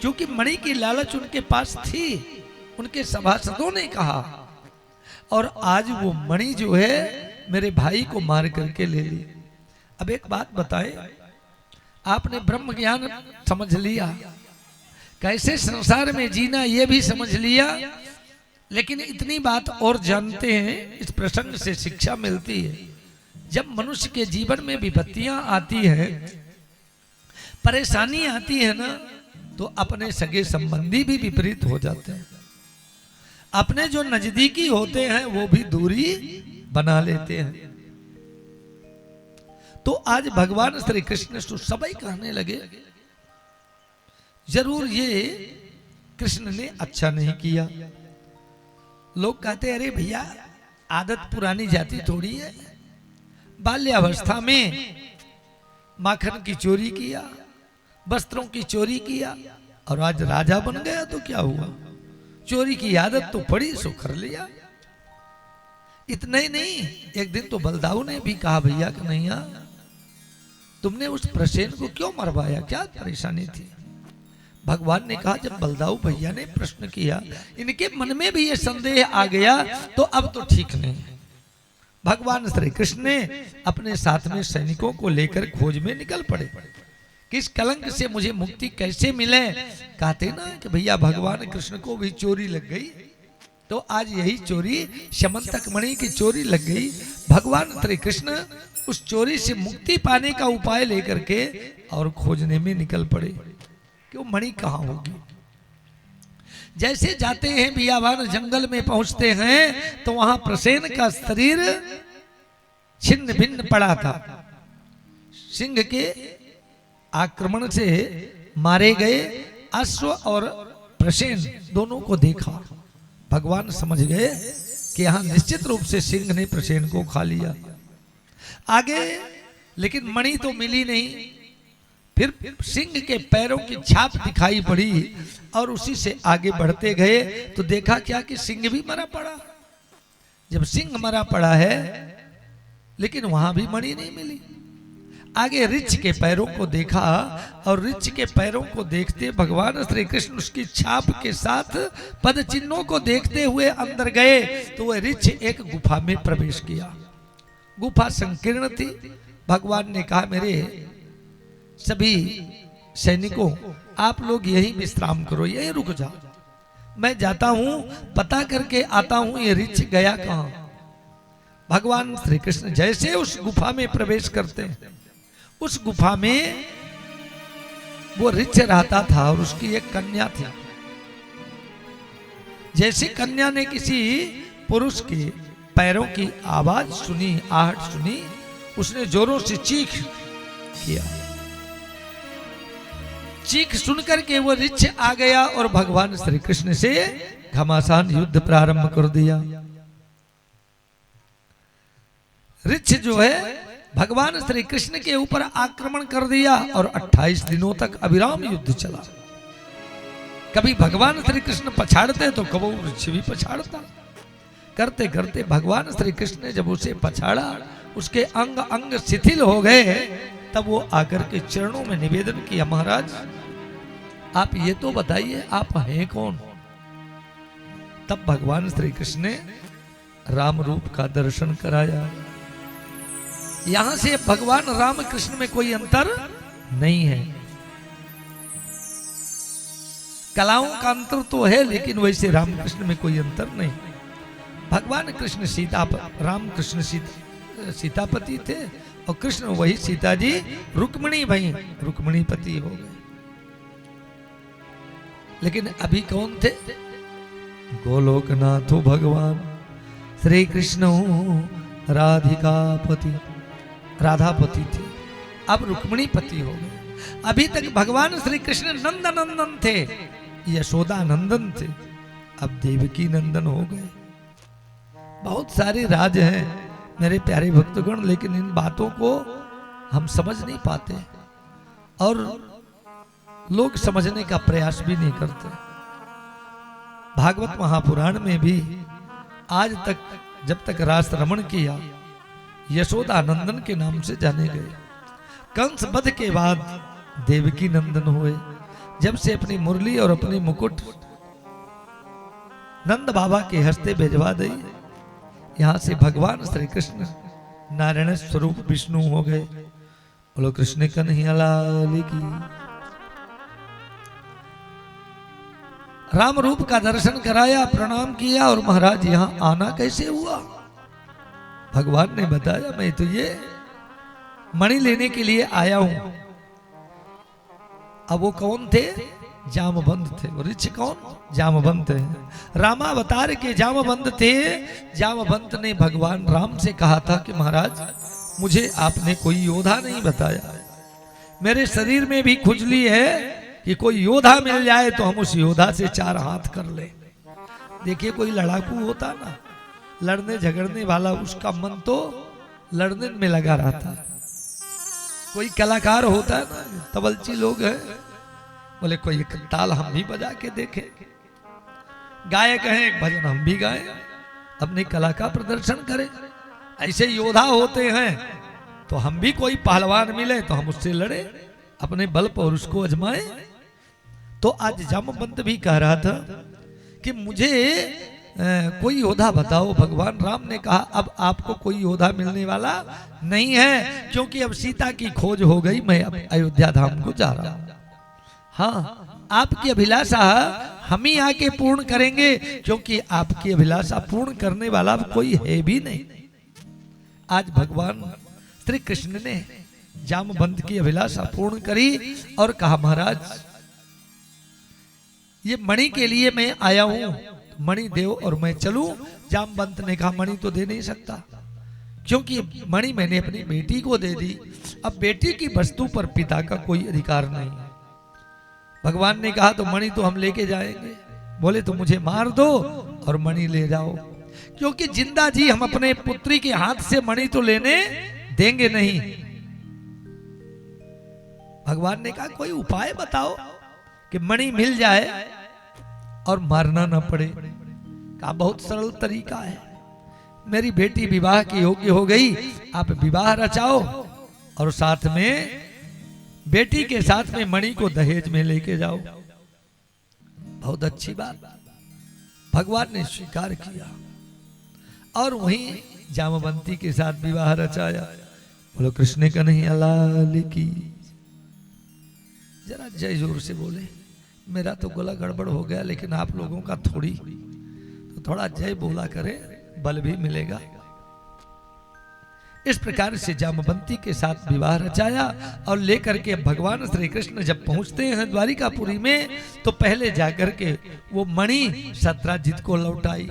क्योंकि मणि की लालच उनके पास थी। उनके सभासदों ने कहा और आज वो मणि जो है मेरे भाई को मार करके ले ली। अब एक बात बताएं, आपने ब्रह्म ज्ञान समझ लिया, कैसे संसार में जीना ये भी समझ लिया, लेकिन इतनी बात और जानते हैं, इस प्रसंग से शिक्षा मिलती है। जब मनुष्य के जीवन में विपत्तियां आती हैं, परेशानी आती है ना, तो अपने सगे संबंधी भी विपरीत हो जाते हैं, अपने जो नजदीकी होते हैं वो भी दूरी बना लेते हैं। तो आज भगवान श्री कृष्ण तो सभी कहने लगे, जरूर ये कृष्ण ने अच्छा नहीं किया। लोग कहते अरे भैया आदत पुरानी जाती थोड़ी है, बाल्यावस्था में माखन की चोरी किया, वस्त्रों की चोरी किया, और आज राजा बन गया तो क्या हुआ, चोरी की आदत तो पड़ी सो कर लिया। इतना ही नहीं, एक दिन तो बलदाऊ ने भी कहा भैया कन्हैया तुमने उस प्रसेन को क्यों मरवाया, क्या परेशानी थी। भगवान ने कहा जब बलदाऊ भैया ने प्रश्न किया, इनके मन में भी ये संदेह आ गया, तो अब तो ठीक नहीं। भगवान श्री कृष्ण ने अपने साथ में सैनिकों को लेकर खोज में निकल पड़े, किस कलंक से मुझे मुक्ति कैसे मिले। कहते ना कि भैया भगवान कृष्ण को भी चोरी लग गई, तो आज यही चोरी शमंतक मणि की चोरी लग गई। भगवान श्री कृष्ण उस चोरी से मुक्ति पाने का उपाय लेकर के और खोजने में निकल पड़े कि वो मणि कहाँ होगी। जैसे जाते हैं बियाबान जंगल में पहुंचते हैं, तो वहां प्रसेन का शरीर छिन्न भिन्न पड़ा था, सिंह के आक्रमण से मारे गए अश्व और प्रसेन दोनों को देखा। भगवान समझ गए कि यहां निश्चित रूप से सिंह ने प्रसेन को खा लिया। आगे लेकिन मणि तो मिली नहीं, फिर सिंह के पैरों की छाप दिखाई पड़ी, और उसी से आगे बढ़ते गए तो देखा क्या कि सिंह भी मरा पड़ा। जब सिंह मरा पड़ा है, लेकिन वहां भी मणि नहीं मिली। आगे ऋछ के पैरों को देखा, और ऋछ के पैरों को देखते भगवान श्री कृष्ण उसकी छाप के साथ पद चिन्हों को देखते हुए अंदर गए, तो वह ऋछ एक गुफा में प्रवेश किया। गुफा संकीर्ण थी। भगवान ने कहा मेरे सभी सैनिकों आप लोग यहीं विश्राम करो, यहीं रुक जाओ, मैं जाता हूं पता करके आता हूं ये ऋछ गया कहां। भगवान श्री कृष्ण जैसे उस गुफा में प्रवेश करते हैं, उस गुफा में वो ऋछ रहता था और उसकी एक कन्या थी। जैसे कन्या ने किसी पुरुष के पैरों की आवाज सुनी, आहट सुनी, उसने जोरों से चीख किया। चीख सुनकर के वो ऋछ आ गया और भगवान श्री कृष्ण से घमासान युद्ध प्रारंभ कर दिया। ऋछ जो है भगवान श्री कृष्ण के ऊपर आक्रमण कर दिया और 28 दिनों तक अविराम युद्ध चला। कभी भगवान श्री कृष्ण पछाड़ते तो कभी ऋछ भी पछाड़ता। करते करते भगवान श्री कृष्ण ने जब उसे पछाड़ा, उसके अंग अंग शिथिल हो गए, तब वो आकर के चरणों में निवेदन किया महाराज आप ये तो बताइए आप हैं कौन। तब भगवान श्री कृष्ण ने राम रूप का दर्शन कराया। यहां से भगवान राम कृष्ण में कोई अंतर नहीं है। कलाओं का अंतर तो है, लेकिन वैसे राम कृष्ण में कोई अंतर नहीं। भगवान कृष्ण राम कृष्ण सीतापति थे और कृष्ण वही सीता जी रुक्मिणी भाई रुक्मिणीपति हो गए। लेकिन अभी कौन थे? गोलोकनाथो भगवान श्री कृष्ण राधिकापति राधापति थे, अब रुक्मिणीपति हो गए। अभी तक भगवान श्री कृष्ण नंद नंदन थे, यशोदा नंदन थे, अब देवकी नंदन हो गए। बहुत सारे राज हैं मेरे प्यारे भक्तगण, लेकिन इन बातों को हम समझ नहीं पाते और लोग समझने का प्रयास भी नहीं करते। भागवत महापुराण में भी आज तक जब तक रास रमण किया यशोदा नंदन के नाम से जाने गए। कंस वध के बाद देवकी नंदन हुए। जब से अपनी मुरली और अपनी मुकुट नंद बाबा के हस्ते भिजवा दी, यहाँ से भगवान श्री कृष्ण नारायण स्वरूप विष्णु हो गए। बोलो कृष्ण कन्हैया लाल की। राम रूप का दर्शन कराया, प्रणाम किया और महाराज यहाँ आना कैसे हुआ? भगवान ने बताया मैं तो ये मणि लेने के लिए आया हूं। अब वो कौन थे? जामवंत थे। वो ऋषि कौन? जामवंत है। रामावतार के जामवंत थे। जामवंत ने भगवान राम से कहा था कि महाराज मुझे आपने कोई योद्धा नहीं बताया, मेरे शरीर में भी खुजली है कि कोई योद्धा मिल जाए तो हम उस योद्धा से 4 हाथ कर ले। देखिए कोई लड़ाकू होता ना, लड़ने झगड़ने वाला, उसका मन तो लड़ने में लगा रहता है। कोई कलाकार होता है ना, तबलची लोग हैं, बोले कोई एक ताल हम भी बजा के देखें, गायक हैं एक भजन हम भी गाएं, अपनी कला का प्रदर्शन करें। ऐसे योद्धा होते हैं तो हम भी कोई पहलवान मिले तो हम उससे लड़े, अपने बल पर उसको अजमाएं। तो आज जामवंत भी कह रहा था कि मुझे कोई योद्धा बताओ। भगवान राम ने कहा अब आपको कोई योद्धा मिलने वाला नहीं है, क्योंकि अब सीता की खोज हो गई, मैं अब अयोध्या धाम को जा रहा हूं। हाँ, आपकी अभिलाषा हम ही आके पूर्ण करेंगे, क्योंकि आपकी अभिलाषा पूर्ण करने वाला कोई है भी नहीं। आज भगवान श्री कृष्ण ने जामवंत की अभिलाषा पूर्ण करी और कहा महाराज ये मणि के लिए मैं आया हूं, मणि देव और मैं चलूं। जामवंत ने कहा मणि तो दे नहीं सकता, क्योंकि मणि मैंने अपनी बेटी को दे दी, अब बेटी की वस्तु पर पिता का कोई अधिकार नहीं। भगवान ने कहा तो मणि तो हम लेके जाएंगे। बोले तो मुझे मार दो और मणि ले जाओ, क्योंकि जिंदा जी हम अपने पुत्री के हाथ से मणि तो लेने देंगे नहीं। भगवान ने कहा कोई उपाय बताओ कि मणि मिल जाए और मारना ना पड़े। कहा बहुत सरल तरीका है, मेरी बेटी विवाह की योग्य हो गई, आप विवाह रचाओ और साथ में बेटी के साथ में मणि को दहेज में लेके जाओ। बहुत अच्छी बात, भगवान ने स्वीकार किया और वहीं जामवंती के साथ विवाह रचाया। बोलो कृष्ण कन्हैया लाल की। जरा जय जोर से बोले, मेरा तो गला गड़बड़ हो गया, लेकिन आप लोगों का तो थोड़ा जय बोला करे, बल भी मिलेगा। इस प्रकार से जामवंती के साथ विवाह रचाया और लेकर के भगवान श्री कृष्ण जब पहुंचते हैं द्वारिकापुरी में, तो पहले जाकर के वो मणि सत्राजित को लौटाई।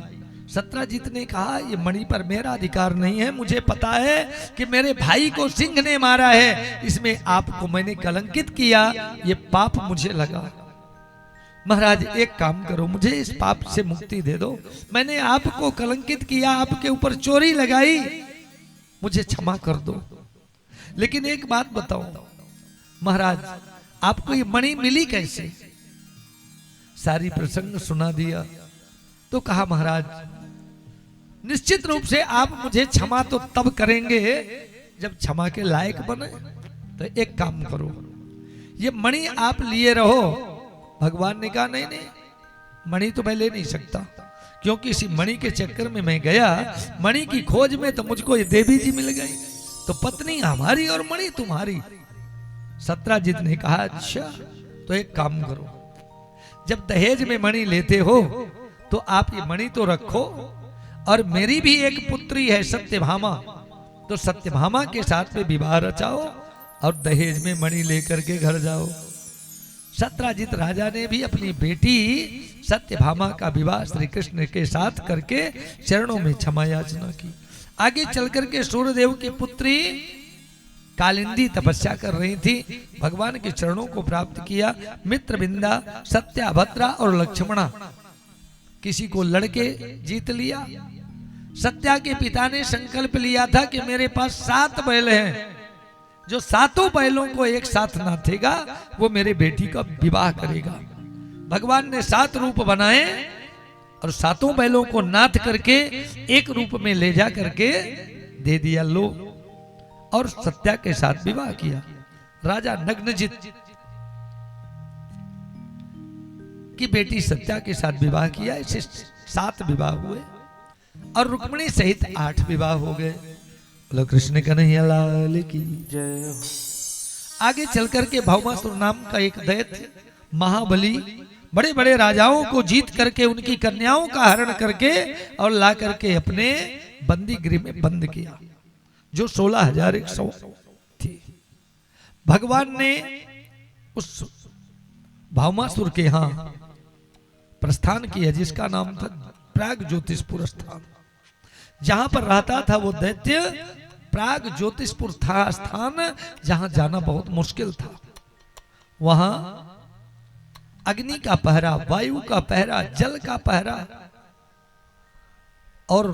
सत्राजित ने कहा ये मणि पर मेरा अधिकार नहीं है, मुझे पता है कि मेरे भाई को सिंह ने मारा है, इसमें आपको मैंने कलंकित किया, ये पाप मुझे लगा। महाराज एक काम करो, मुझे इस पाप से मुक्ति दे दो, मैंने आपको कलंकित किया, आपके ऊपर चोरी लगाई, मुझे क्षमा कर दो। लेकिन एक बात बताओ महाराज, आपको ये मणि मिली कैसे? सारी प्रसंग सुना दिया। तो कहा महाराज निश्चित रूप से आप मुझे क्षमा तो तब करेंगे जब क्षमा के लायक बने। तो एक काम करो, ये मणि आप लिए रहो। भगवान ने कहा नहीं नहीं, मणि तो मैं ले नहीं सकता, क्योंकि इसी मणि के चक्कर में मैं गया, मणि की खोज में तो मुझको ये देवी जी मिल गई, तो पत्नी हमारी और मणि तुम्हारी। सत्राजित ने कहा अच्छा तो एक काम करो, जब दहेज में मणि लेते हो तो आप ये मणि तो रखो, और मेरी भी एक पुत्री है सत्यभामा, तो सत्यभामा के साथ में विवाह रचाओ और दहेज में मणि लेकर के घर जाओ। सत्राजित राजा ने भी अपनी बेटी सत्यभामा का विवाह श्री कृष्ण के साथ करके चरणों में क्षमा याचना की। आगे चल करके सूर्यदेव की पुत्री कालिंदी तपस्या कर रही थी, भगवान के चरणों को प्राप्त किया। मित्रविंदा, सत्याभद्रा और लक्ष्मणा किसी को लड़के जीत लिया। सत्या के पिता ने संकल्प लिया था कि मेरे पास 7 बैल हैं, जो 7 बैलों को एक साथ नाथेगा वो मेरे बेटी का विवाह करेगा। भगवान ने 7 रूप बनाए और 7 बैलों को नाथ करके एक रूप में ले जा करके दे दिया लो, और सत्या के साथ विवाह किया। राजा नग्नजित की बेटी सत्या के साथ विवाह किया। ऐसे 7 विवाह हुए। और रुक्मिणी सहित 8 विवाह हो गए। बोलो कृष्ण कन्हैया लाल की जय। आगे चल करके भौमासुर नाम का एक दैत्य महाबली बड़े बड़े राजाओं को जीत करके उनकी कन्याओं का हरण करके और ला करके अपने बंदी गृह में बंद किया, जो 16,100 थी। भगवान ने उस भौमासुर के यहाँ प्रस्थान किया, जिसका नाम था प्राग ज्योतिषपुर स्थान। जहां पर रहता था वो दैत्य, प्राग ज्योतिषपुर था स्थान, जहां जाना बहुत मुश्किल था। वहां अग्नि का पहरा, वायु का पहरा, जल का पहरा और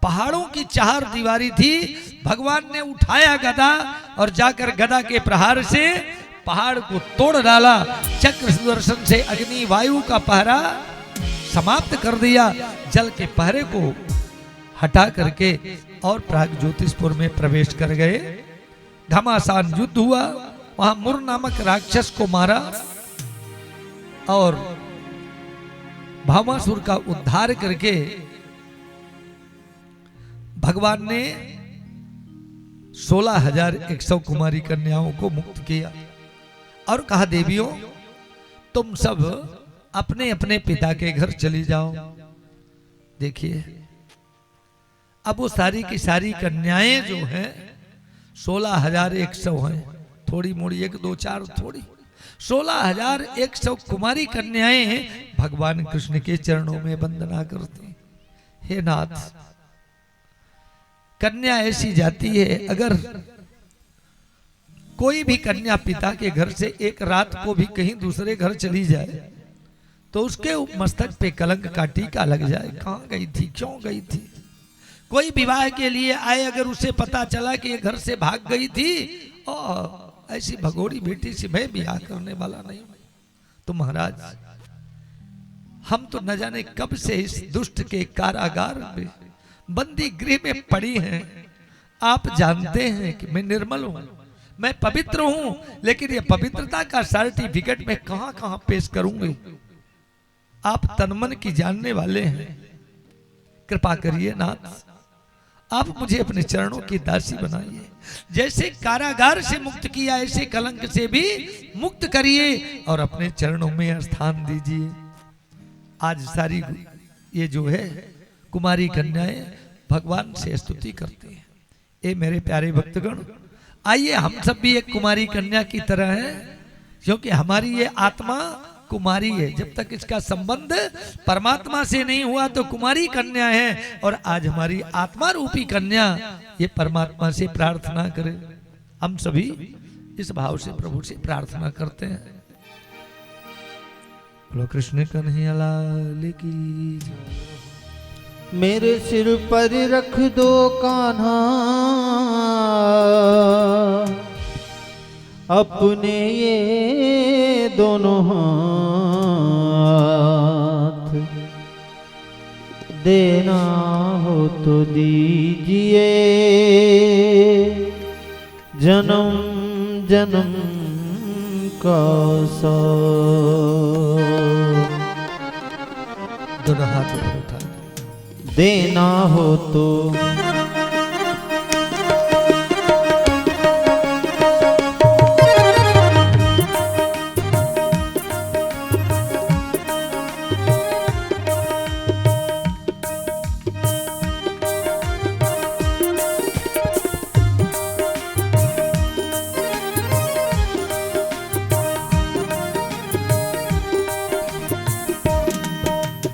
पहाड़ों की 4 दीवारी थी। भगवान ने उठाया गदा और जाकर गदा के प्रहार से पहाड़ को तोड़ डाला। चक्र सुदर्शन से अग्नि वायु का पहरा समाप्त कर दिया, जल के पहरे को हटा करके और प्राग ज्योतिषपुर में प्रवेश कर गए। घमासान युद्ध हुआ, वहां मुर नामक राक्षस को मारा और भौमासुर का उद्धार करके भगवान ने 16,100 कुमारी कन्याओं को मुक्त किया और कहा, देवियों तुम सब अपने अपने पिता के घर चली जाओ। देखिए अब वो सारी की सारी कन्याएं जो हैं 16,100 हैं, थोड़ी मोड़ी 1 2 4 थोड़ी 16,100 कुमारी कन्याएं भगवान कृष्ण के चरणों में वंदना करती। हे नाथ, कन्या ऐसी जाती है, अगर कोई भी कन्या पिता के घर से एक रात को भी कहीं दूसरे घर चली जाए तो उसके मस्तक पे कलंक का टीका लग जाए। कहां गई थी, क्यों गई थी? कोई विवाह के लिए आए, अगर उसे पता चला कि ये घर से भाग गई थी, और ऐसी भगोड़ी बेटी से मैं ब्याह करने वाला नहीं। तो महाराज, हम तो न जाने कब से इस दुष्ट के कारागार में बंदी गृह में पड़ी हैं। आप जानते हैं कि मैं निर्मल हूं, मैं पवित्र हूं, लेकिन ये पवित्रता का सर्टिफिकेट मैं कहां कहां पेश करूंगी? आप तनमन की जानने वाले हैं, कृपा करिए नाथ, आप मुझे अपने चरणों की दासी बनाइए। जैसे कारागार से मुक्त किया, ऐसे कलंक से भी मुक्त करिए और अपने चरणों में स्थान दीजिए। आज सारी ये जो है कुमारी कन्याएं भगवान से स्तुति करती हैं। ए मेरे प्यारे भक्तगण, आइए हम सब भी एक कुमारी कन्या की तरह हैं, क्योंकि हमारी ये आत्मा कुमारी है। जब तक इसका संबंध परमात्मा से नहीं हुआ तो कुमारी कन्या है, और आज हमारी आत्मा रूपी कन्या ये परमात्मा से प्रार्थना करे। हम सभी इस भाव से प्रभु से प्रार्थना करते हैं। बोलो कृष्ण कन्हैया लाल की जय। मेरे सिर पर रख दो कान्हा अपने ये दोनों हाथ, देना हो तो दीजिए जन्म जन्म का साथ। दोनों हाथ ऊपर उठा, देना हो तो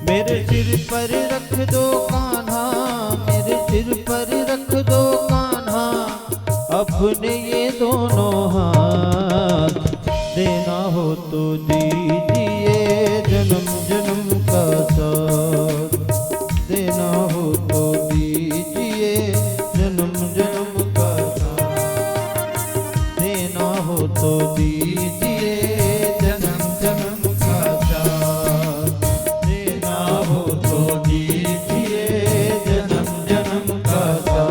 मेरे सिर पर रख दो कान्हा, मेरे सिर पर रख दो कान्हा अपने ये दोनों हाथ, देना हो तो दीजिए जन्म जन्म का साथ, देना हो तो दीजिए जन्म जन्म का साथ, देना हो तो दीजिए जन्म जन्म का साथ, देना हो तो दीजिए जन्म जन्म का साथ।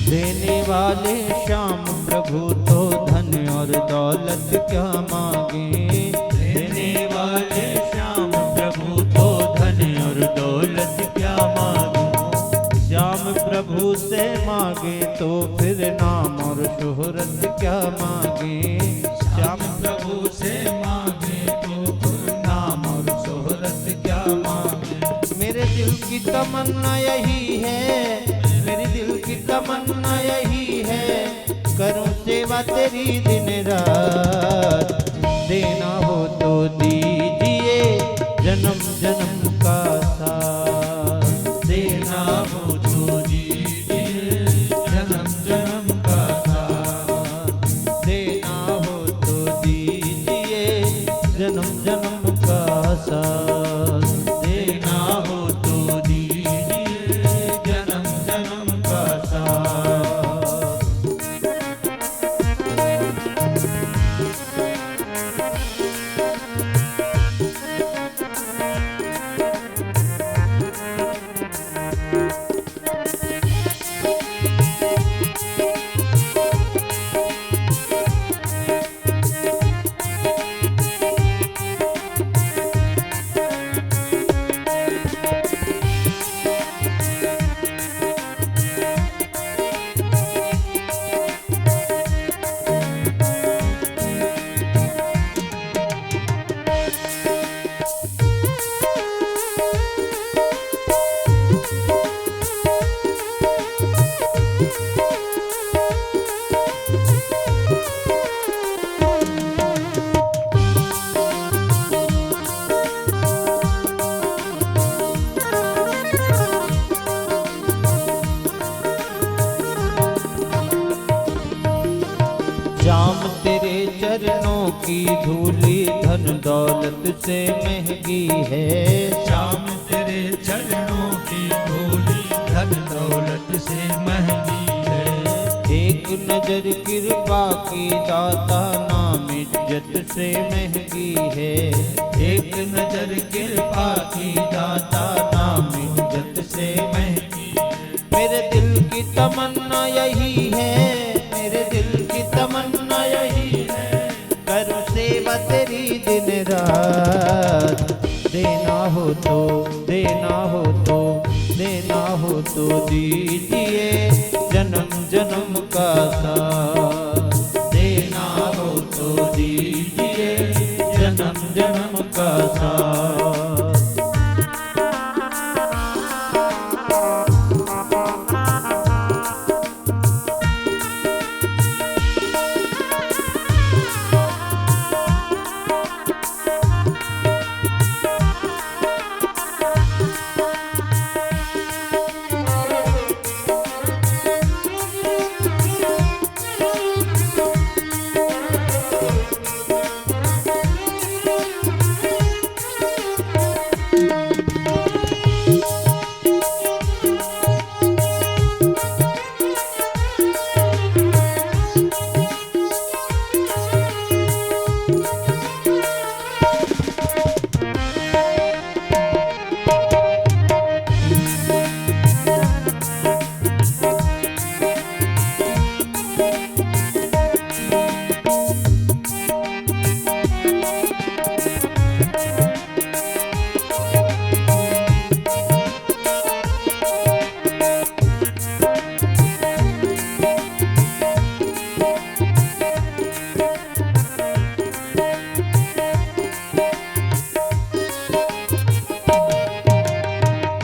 देने वाले श्याम प्रभु तो धन और दौलत क्या मांगे। देने वाले श्याम प्रभु तो धन और दौलत क्या मांगे। श्याम प्रभु से मांगे तो फिर नाम और शोहरत क्या मांगे। श्याम प्रभु से मांगे तो फिर नाम और शोहरत क्या मांगे। मेरे दिल की तमन्ना यही है, मेरे दिल की तमन्ना यही है, करूं सेवा तेरी दिन रात। देना हो तो दीजिए जन्म जन्म का साथ। देना हो तो दीजिए जन्म जन्म का साथ। देना हो तो दीजिए जन्म जन्म का साथ। देना हो तो दीजिए जन्म जन्म का साथ। श्याम तेरे चरणों की धूली धन दौलत से महंगी है। श्याम तेरे चरणों की धूली धन दौलत से महंगी है। एक नजर कृपा की दाता नाम इज्जत से महंगी है। एक नजर कृपा की दाता नाम इज्जत से महंगी है। मेरे दिल की तमन्ना यही है, मेरे दिल की तमन्ना यही है, करूं सेवा तेरी दिन रात। देना हो तो देना हो तो देना हो तो दीजिए जन्म जन्म का साथ। देना हो तो दीजिए जन्म जन्म का साथ।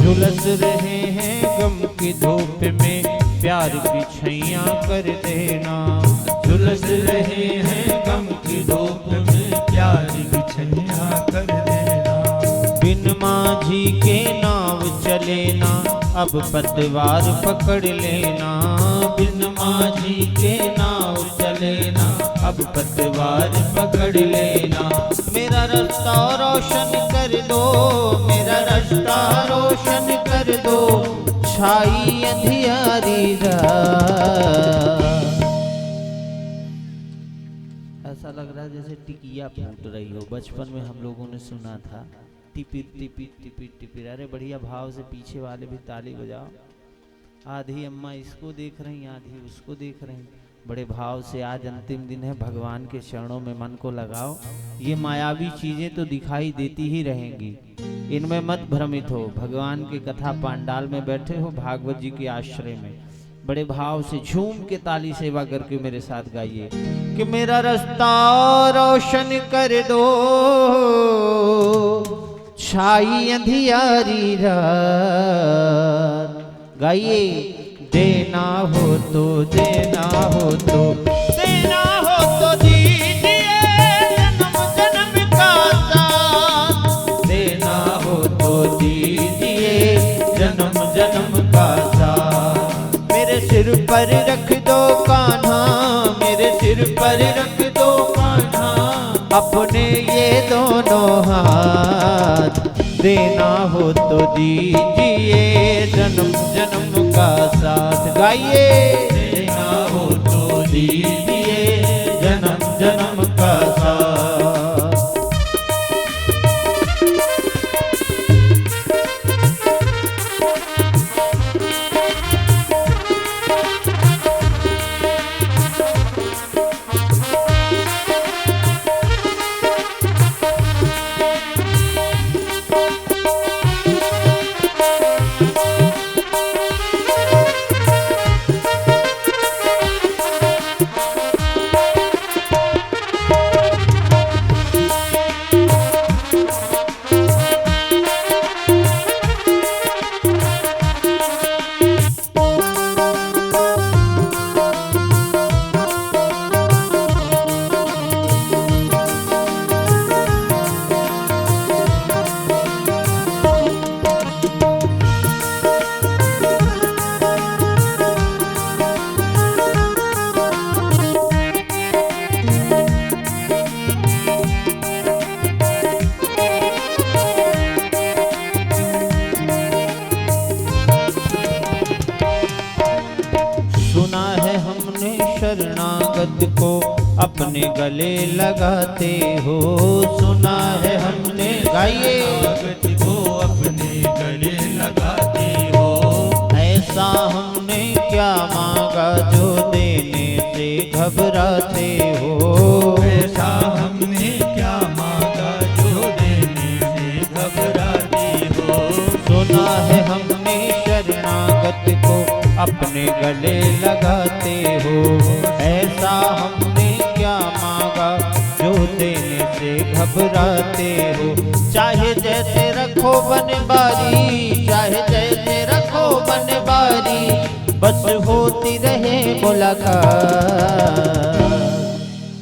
झुलस रहे हैं गम की धूप में प्यार की छैया कर देना। झुलस रहे हैं गम की धूप में प्यार की छैया कर देना। बिन माझी के नाव चले ना अब पतवार पकड़ लेना। बिन माझी के नाव चले ना अब पतवार पकड़ लेना। मेरा रास्ता रोशन कर दो, मेरा रास्ता रोशन कर दो, छाई अंधियारी रात। ऐसा लग रहा है जैसे टिकिया फूट रही हो। बचपन में हम लोगों ने सुना था टिपिर टिपिर टिपिर टिपिर। अरे बढ़िया भाव से पीछे वाले भी ताली बजाओ। आधी अम्मा इसको देख रही, आधी उसको देख रही। बड़े भाव से आज अंतिम दिन है, भगवान के चरणों में मन को लगाओ। ये मायावी चीजें तो दिखाई देती ही रहेंगी, इनमें मत भ्रमित हो। भगवान की कथा पांडाल में बैठे हो, भागवत जी के आश्रय में, बड़े भाव से झूम के ताली सेवा करके मेरे साथ गाइए कि मेरा रास्ता रोशन कर दो, छाई अंधियारी रात। गाइए, देना हो तो देना हो तो देना हो तो दीजिए जन्म जन्म का साथ, देना हो तो दीजिए जन्म जन्म का साथ। मेरे सिर पर रख दो कान्हा, मेरे सिर पर रख दो कान्हा, अपने ये दोनों हाथ। देना हो तो दीजिए जन्म जन्म का साथ। गाइए, देना हो तो दीजिए जन्म जन्म का साथ। शरणागत को अपने गले लगाते हो, सुना है हमने। गाइए, शरणागत को अपने गले लगाते हो, ऐसा हमने क्या मांगा जो देने से घबराते हो, ऐसा हमने क्या मांगा जो देने से घबराते हो। सुना है हमने शरणागत को अपने गले लगाते हो, ऐसा हमने क्या मांगा जो देने से घबराते हो। चाहे जैसे रखो बनबारी, चाहे जैसे रखो बनबारी, बस होती रहे मुलाकात।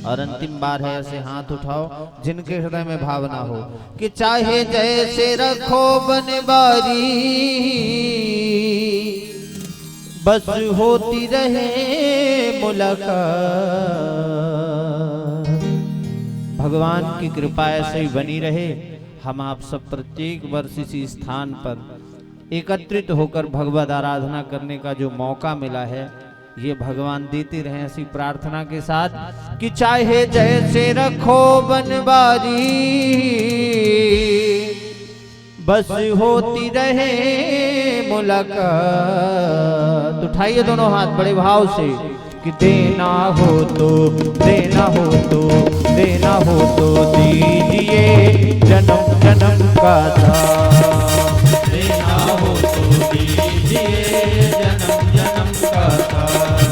और अंतिम बार है, ऐसे हाथ उठाओ जिनके हृदय में भावना हो कि चाहे जैसे रखो बनबारी, बस होती रहे मुलाकात। भगवान की कृपा ऐसे ही बनी रहे। हम आप सब प्रत्येक वर्ष इसी स्थान पर एकत्रित होकर भगवत आराधना करने का जो मौका मिला है, ये भगवान देते रहे ऐसी प्रार्थना के साथ कि चाहे जैसे रखो बनबारी, बस होती रहे मुलाकात। उठाइए दोनों हाथ बड़े भाव से कि देना हो तो देना हो तो देना हो तो दीजिए जन्म जन्म का साथ। देना हो तो दीजिए जन्म जन्म का साथ।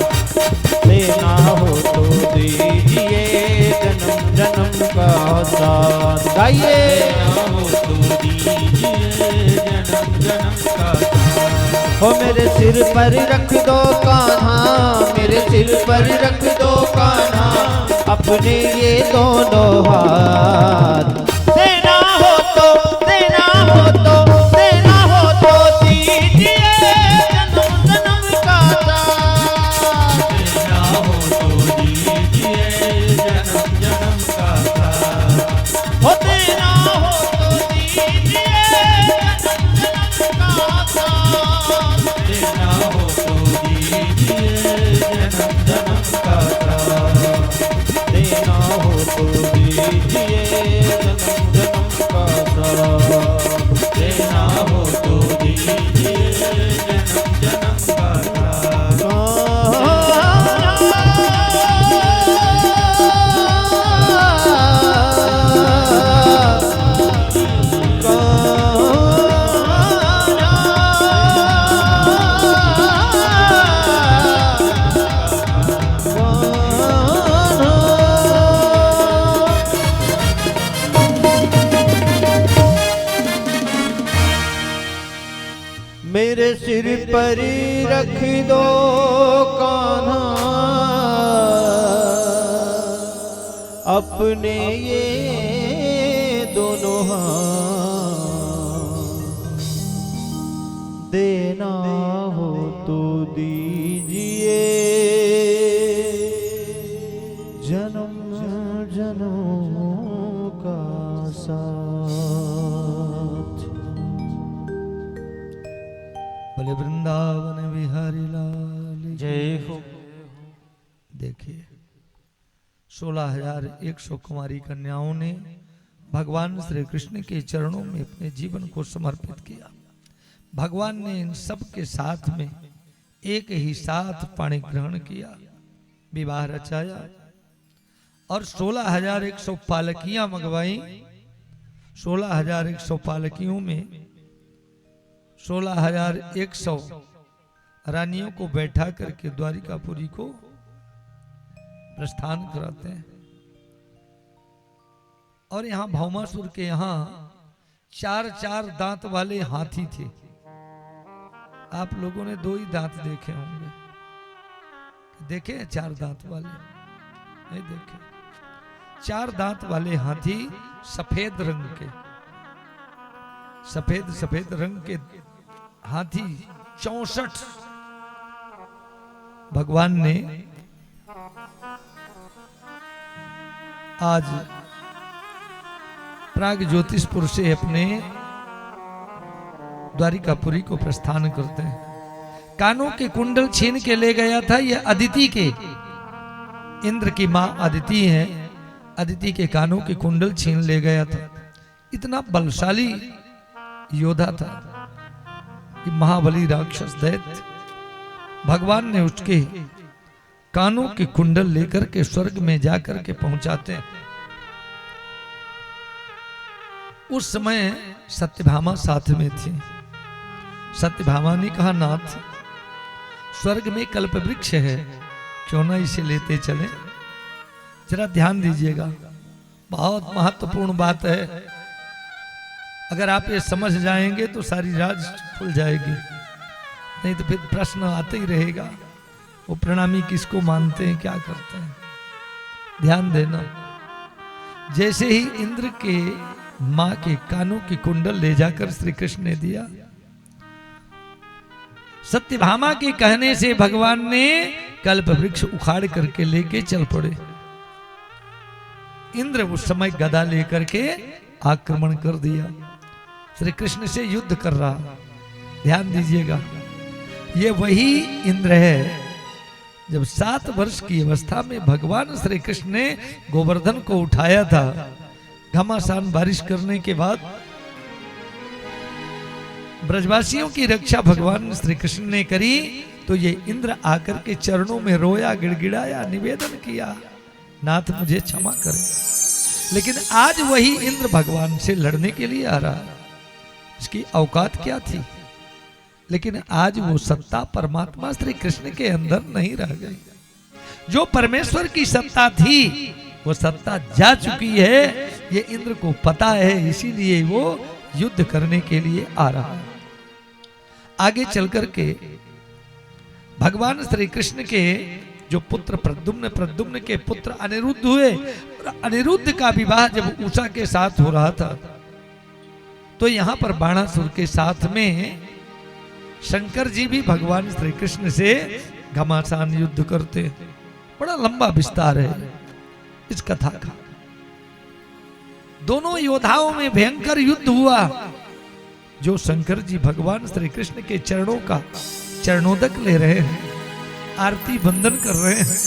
देना हो तो दीजिए जन्म जन्म का साथ। गाइए, हो मेरे सिर पर रख दो कान्हा, मेरे सिर पर रख दो कान्हा, अपने ये दोनों हाथ। देना हो तो देना हो तो देना हो तो दीजिए जन्म जन्म का साथ। देना हो तो दीजिए जन्म जन्म का साथ। हो देना हो तो दीजिए जन्म जन्म का साथ। देना हो तो दीजिए जन्म जन्म का साथ। देना हो तो दीजिए जन्म पर रख दो कान्हा अपने ये दोनों हाथ, देना हो तो दीजिए जन्म जन्मों का साथ। बोले वृंदावन बिहारी लाल जय हो। देखिए 16,100 कुमारी कन्याओं ने भगवान श्री कृष्ण के चरणों में अपने जीवन को समर्पित किया। भगवान ने इन सब के साथ में एक ही साथ पाणी ग्रहण किया, विवाह रचाया और 16,100 पालकियां मंगवाई। 16,100 पालकियों में 16,100 रानियों को बैठा करके द्वारिकापुरी को प्रस्थान कराते हैं। और यहाँ भौमासुर के यहाँ 4 दांत वाले हाथी थे। आप लोगों ने 2 ही दांत देखे होंगे, देखे 4 दांत वाले? नहीं देखे। 4 दांत वाले हाथी सफेद रंग के, सफेद रंग के हाथी 64 भगवान ने आज प्राग ज्योतिषपुर से अपने द्वारिकापुरी को प्रस्थान करते हैं। कानों के कुंडल छीन के ले गया था ये अदिति के, इंद्र की मां अदिति है, अदिति के कानों के कुंडल छीन ले गया था। इतना बलशाली योद्धा था कि महाबली राक्षस दैत्य। भगवान ने उसके कानों के कुंडल लेकर के स्वर्ग में जाकर के पहुंचाते हैं। उस समय सत्यभामा साथ में थी। सत्यभामा ने कहा, नाथ स्वर्ग में कल्प वृक्ष है, क्यों ना इसे लेते चले? जरा ध्यान दीजिएगा, बहुत महत्वपूर्ण बात है। अगर आप ये समझ जाएंगे तो सारी राज खुल जाएगी, नहीं तो फिर प्रश्न आते ही रहेगा, वो प्रणामी किसको मानते हैं, क्या करते हैं। ध्यान देना, जैसे ही इंद्र के मां के कानों की कुंडल ले जाकर श्री कृष्ण ने दिया, सत्यभामा के कहने से भगवान ने कल्प वृक्ष उखाड़ करके लेके चल पड़े। इंद्र उस समय गदा लेकर के आक्रमण कर दिया, श्री कृष्ण से युद्ध कर रहा। ध्यान दीजिएगा, ये वही इंद्र है जब 7 वर्ष की अवस्था में भगवान श्री कृष्ण ने गोवर्धन को उठाया था। घमासान बारिश करने के बाद ब्रजवासियों की रक्षा भगवान श्री कृष्ण ने करी, तो ये इंद्र आकर के चरणों में रोया, गिड़गिड़ाया, निवेदन किया, नाथ मुझे क्षमा करें। लेकिन आज वही इंद्र भगवान से लड़ने के लिए आ रहा है। इसकी औकात क्या थी? लेकिन आज वो सत्ता परमात्मा श्री कृष्ण के अंदर नहीं रह गई। जो परमेश्वर की सत्ता थी वो सत्ता जा चुकी है, ये इंद्र को पता है, इसीलिए वो युद्ध करने के लिए आ रहा है। आगे चलकर के भगवान श्री कृष्ण के जो पुत्र प्रद्युम्न के पुत्र अनिरुद्ध हुए, और अनिरुद्ध का विवाह जब उषा के साथ हो रहा था, तो यहां पर बाणासुर के साथ में शंकर जी भी भगवान श्री कृष्ण से घमासान युद्ध करते। बड़ा लंबा विस्तार है इस कथा का। दोनों योद्धाओं में भयंकर युद्ध हुआ। जो शंकर जी भगवान श्री कृष्ण के चरणों का चरणोदक ले रहे हैं, आरती बंदन कर रहे हैं,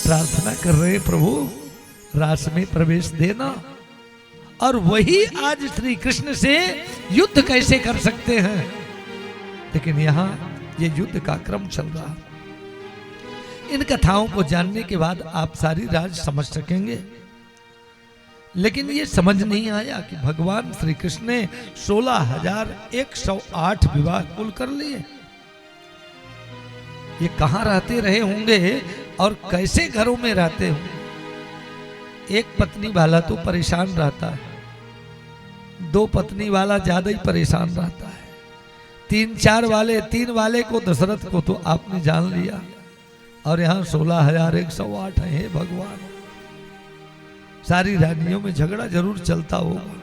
प्रार्थना कर रहे हैं, प्रभु रास में प्रवेश देना। और वही आज श्री कृष्ण से युद्ध कैसे कर सकते हैं? लेकिन यहां ये युद्ध का क्रम चल रहा। इन कथाओं को जानने के बाद आप सारी राज समझ सकेंगे। लेकिन ये समझ नहीं आया कि भगवान श्री कृष्ण ने 16,108 विवाह कुल कर लिए। ये कहां रहते रहे होंगे और कैसे घरों में रहते होंगे। एक पत्नी वाला तो परेशान रहता है, 2 पत्नी वाला ज्यादा ही परेशान रहता है, तीन वाले को दशरथ को तो आपने जान लिया, और यहाँ 16,108 है। हे भगवान, सारी रानियों में झगड़ा जरूर चलता होगा।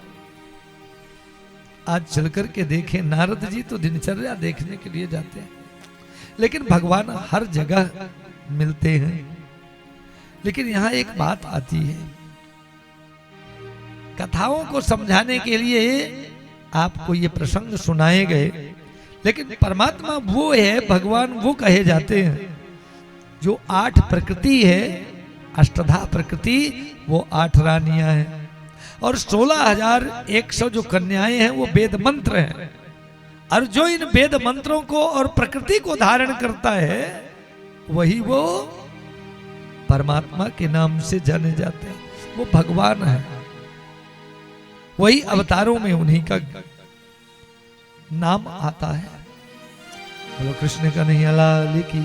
आज चल कर के देखें, नारद जी तो दिनचर्या देखने के लिए जाते हैं, लेकिन भगवान हर जगह मिलते हैं। लेकिन यहाँ एक बात आती है, कथाओं को समझाने के लिए आपको ये प्रसंग सुनाए गए, लेकिन परमात्मा वो है, भगवान वो कहे जाते हैं जो 8 प्रकृति है, अष्टधा प्रकृति, वो 8 रानियां हैं, और 16,100 जो कन्याएं हैं वो वेद मंत्र हैं। और जो इन वेद मंत्रों को और प्रकृति को धारण करता है वही वो परमात्मा के नाम से जाने जाते हैं, वो भगवान है। वही अवतारों में उन्हीं का नाम आता है। बोलो कृष्ण कन्हैया लाल की।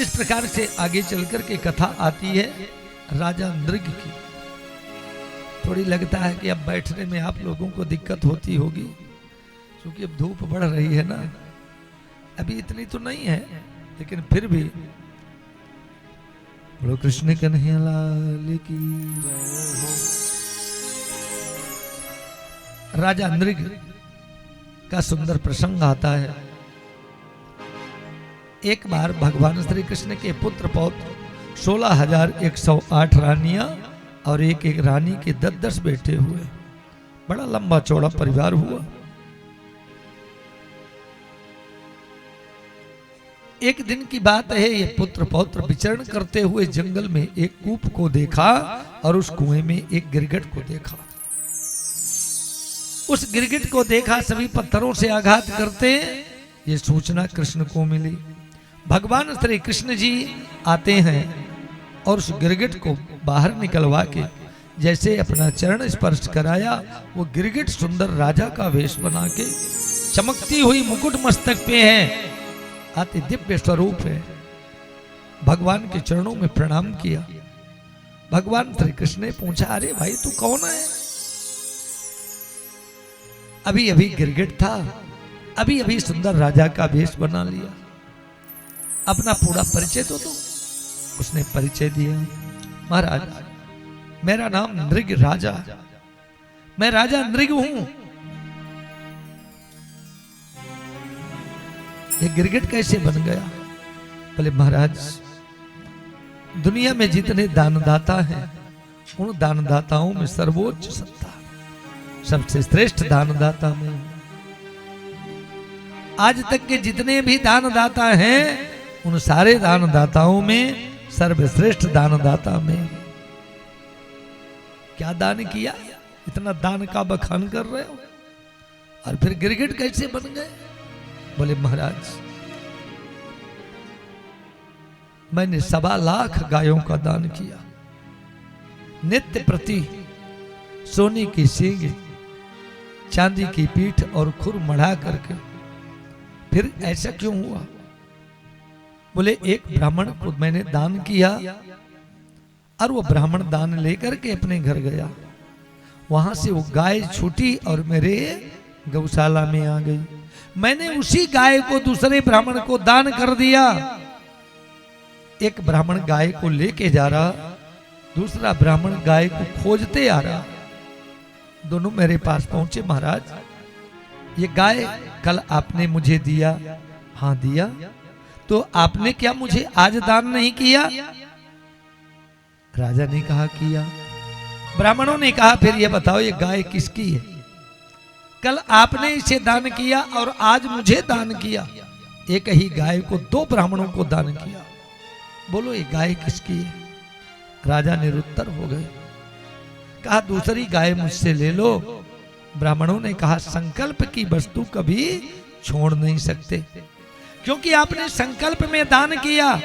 इस प्रकार से आगे चलकर के कथा आती है राजा नृग की। थोड़ी लगता है कि अब बैठने में आप लोगों को दिक्कत होती होगी, क्योंकि अब धूप बढ़ रही है ना। अभी इतनी तो नहीं है, लेकिन फिर भी बोलो कृष्ण कन्हैया लाल की। राजा नृग का सुंदर प्रसंग आता है। एक बार भगवान श्री कृष्ण के पुत्र पौत्र 16,108 रानियां और एक एक रानी के 10-10 बेटे हुए। बड़ा लंबा चौड़ा परिवार हुआ। एक दिन की बात है, ये पुत्र पौत्र विचरण करते हुए जंगल में एक कूप को देखा और उस कुएं में एक गिरगिट को देखा। उस गिरगिट को देखा, सभी पत्थरों से आघात करते ये सूचना कृष्ण को मिली। भगवान श्री कृष्ण जी आते हैं और उस गिरगिट को बाहर निकलवा के जैसे अपना चरण स्पर्श कराया, वो गिरगिट सुंदर राजा का वेश बना के चमकती हुई मुकुट मस्तक पे है, अति दिव्य स्वरूप है। भगवान के चरणों में प्रणाम किया। भगवान श्री कृष्ण ने पूछा, अरे भाई तू कौन है? अभी अभी गिरगिट था, अभी अभी सुंदर राजा का वेश बना लिया, अपना पूरा परिचय तो दो। उसने परिचय दिया, महाराज मेरा नाम नृग राजा, मैं राजा नृग हूं। ये गिरगिट कैसे बन गया? बोले महाराज दुनिया में जितने दानदाता हैं उन दानदाताओं में सर्वोच्च सत्ता, सबसे श्रेष्ठ दानदाता में। आज तक के जितने भी दानदाता हैं उन सारे दानदाताओं में सर्वश्रेष्ठ दानदाता में। क्या दान किया? इतना दान का बखान कर रहे हो, और फिर गिरगिट कैसे बन गए? बोले महाराज मैंने 1.25 लाख गायों का दान किया, नित्य प्रति सोने की सींग, चांदी की पीठ और खुर मढ़ा करके। फिर ऐसा क्यों हुआ? बोले एक ब्राह्मण को मैंने दान किया और वो ब्राह्मण दान लेकर के अपने घर गया, वहां से वो गाय छूटी और मेरे गौशाला में आ गई। मैंने उसी गाय को दूसरे ब्राह्मण को दान कर दिया। एक ब्राह्मण गाय को लेके जा रहा, दूसरा ब्राह्मण गाय को खोजते आ रहा। दोनों मेरे पास पहुंचे, महाराज ये गाय कल आपने मुझे दिया। हाँ दिया। तो आपने क्या मुझे आज दान नहीं किया? राजा ने कहा किया। ब्राह्मणों ने कहा फिर ये बताओ ये गाय किसकी है? कल आपने इसे दान किया और आज मुझे दान किया। एक ही गाय को 2 ब्राह्मणों को दान किया, बोलो ये गाय किसकी है? राजा निरुत्तर हो गए। कहा दूसरी गाय मुझसे ले लो। ब्राह्मणों ने कहा संकल्प की वस्तु कभी छोड़ नहीं सकते, क्योंकि आपने संकल्प में दान किया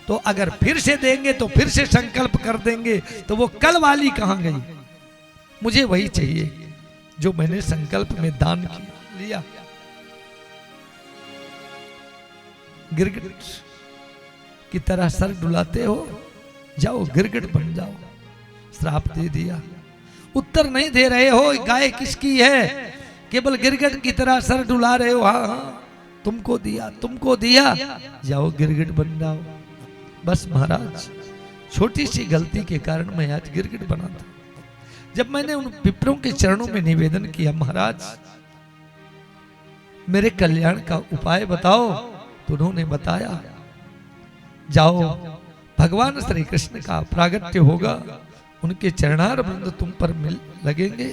तो अगर फिर से देंगे तो फिर से संकल्प कर देंगे, तो वो कल वाली कहां गई? मुझे वही चाहिए जो मैंने संकल्प में दान लिया। गिरगिट की तरह सर डुलाते हो, जाओ गिरगिट बन जाओ। श्राप दे दिया। उत्तर नहीं दे रहे हो गाय किसकी है? केवल गिरगिट की तरह सर डुला रहे हो। हाँ हाँ तुमको दिया, जाओ गिरगिट बन जाओ। बस महाराज, छोटी सी गलती के कारण मैं आज गिरगिट बना था। जब मैंने उन पिपरों के चरणों में निवेदन किया, महाराज मेरे कल्याण का उपाय बताओ, तो उन्होंने बताया, जाओ भगवान श्री कृष्ण का प्रागट्य होगा, उनके चरणार वृंद तुम पर मिल लगेंगे,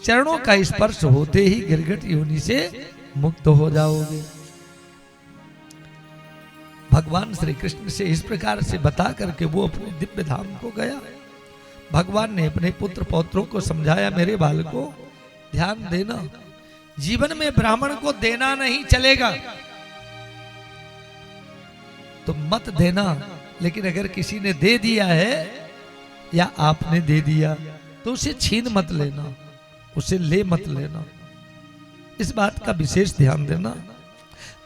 चरणों का स्पर्श होते ही गिरगिट योनि से मुक्त हो जाओगे। भगवान श्री कृष्ण से इस प्रकार से बता करके वो अपने दिव्य धाम को गया। भगवान ने अपने पुत्र पौत्रों को समझाया, मेरे बालकों ध्यान देना, जीवन में ब्राह्मण को देना नहीं चलेगा तो मत देना, लेकिन अगर किसी ने दे दिया है या आपने दे दिया तो उसे छीन मत लेना, उसे ले मत लेना। इस बात का विशेष ध्यान देना।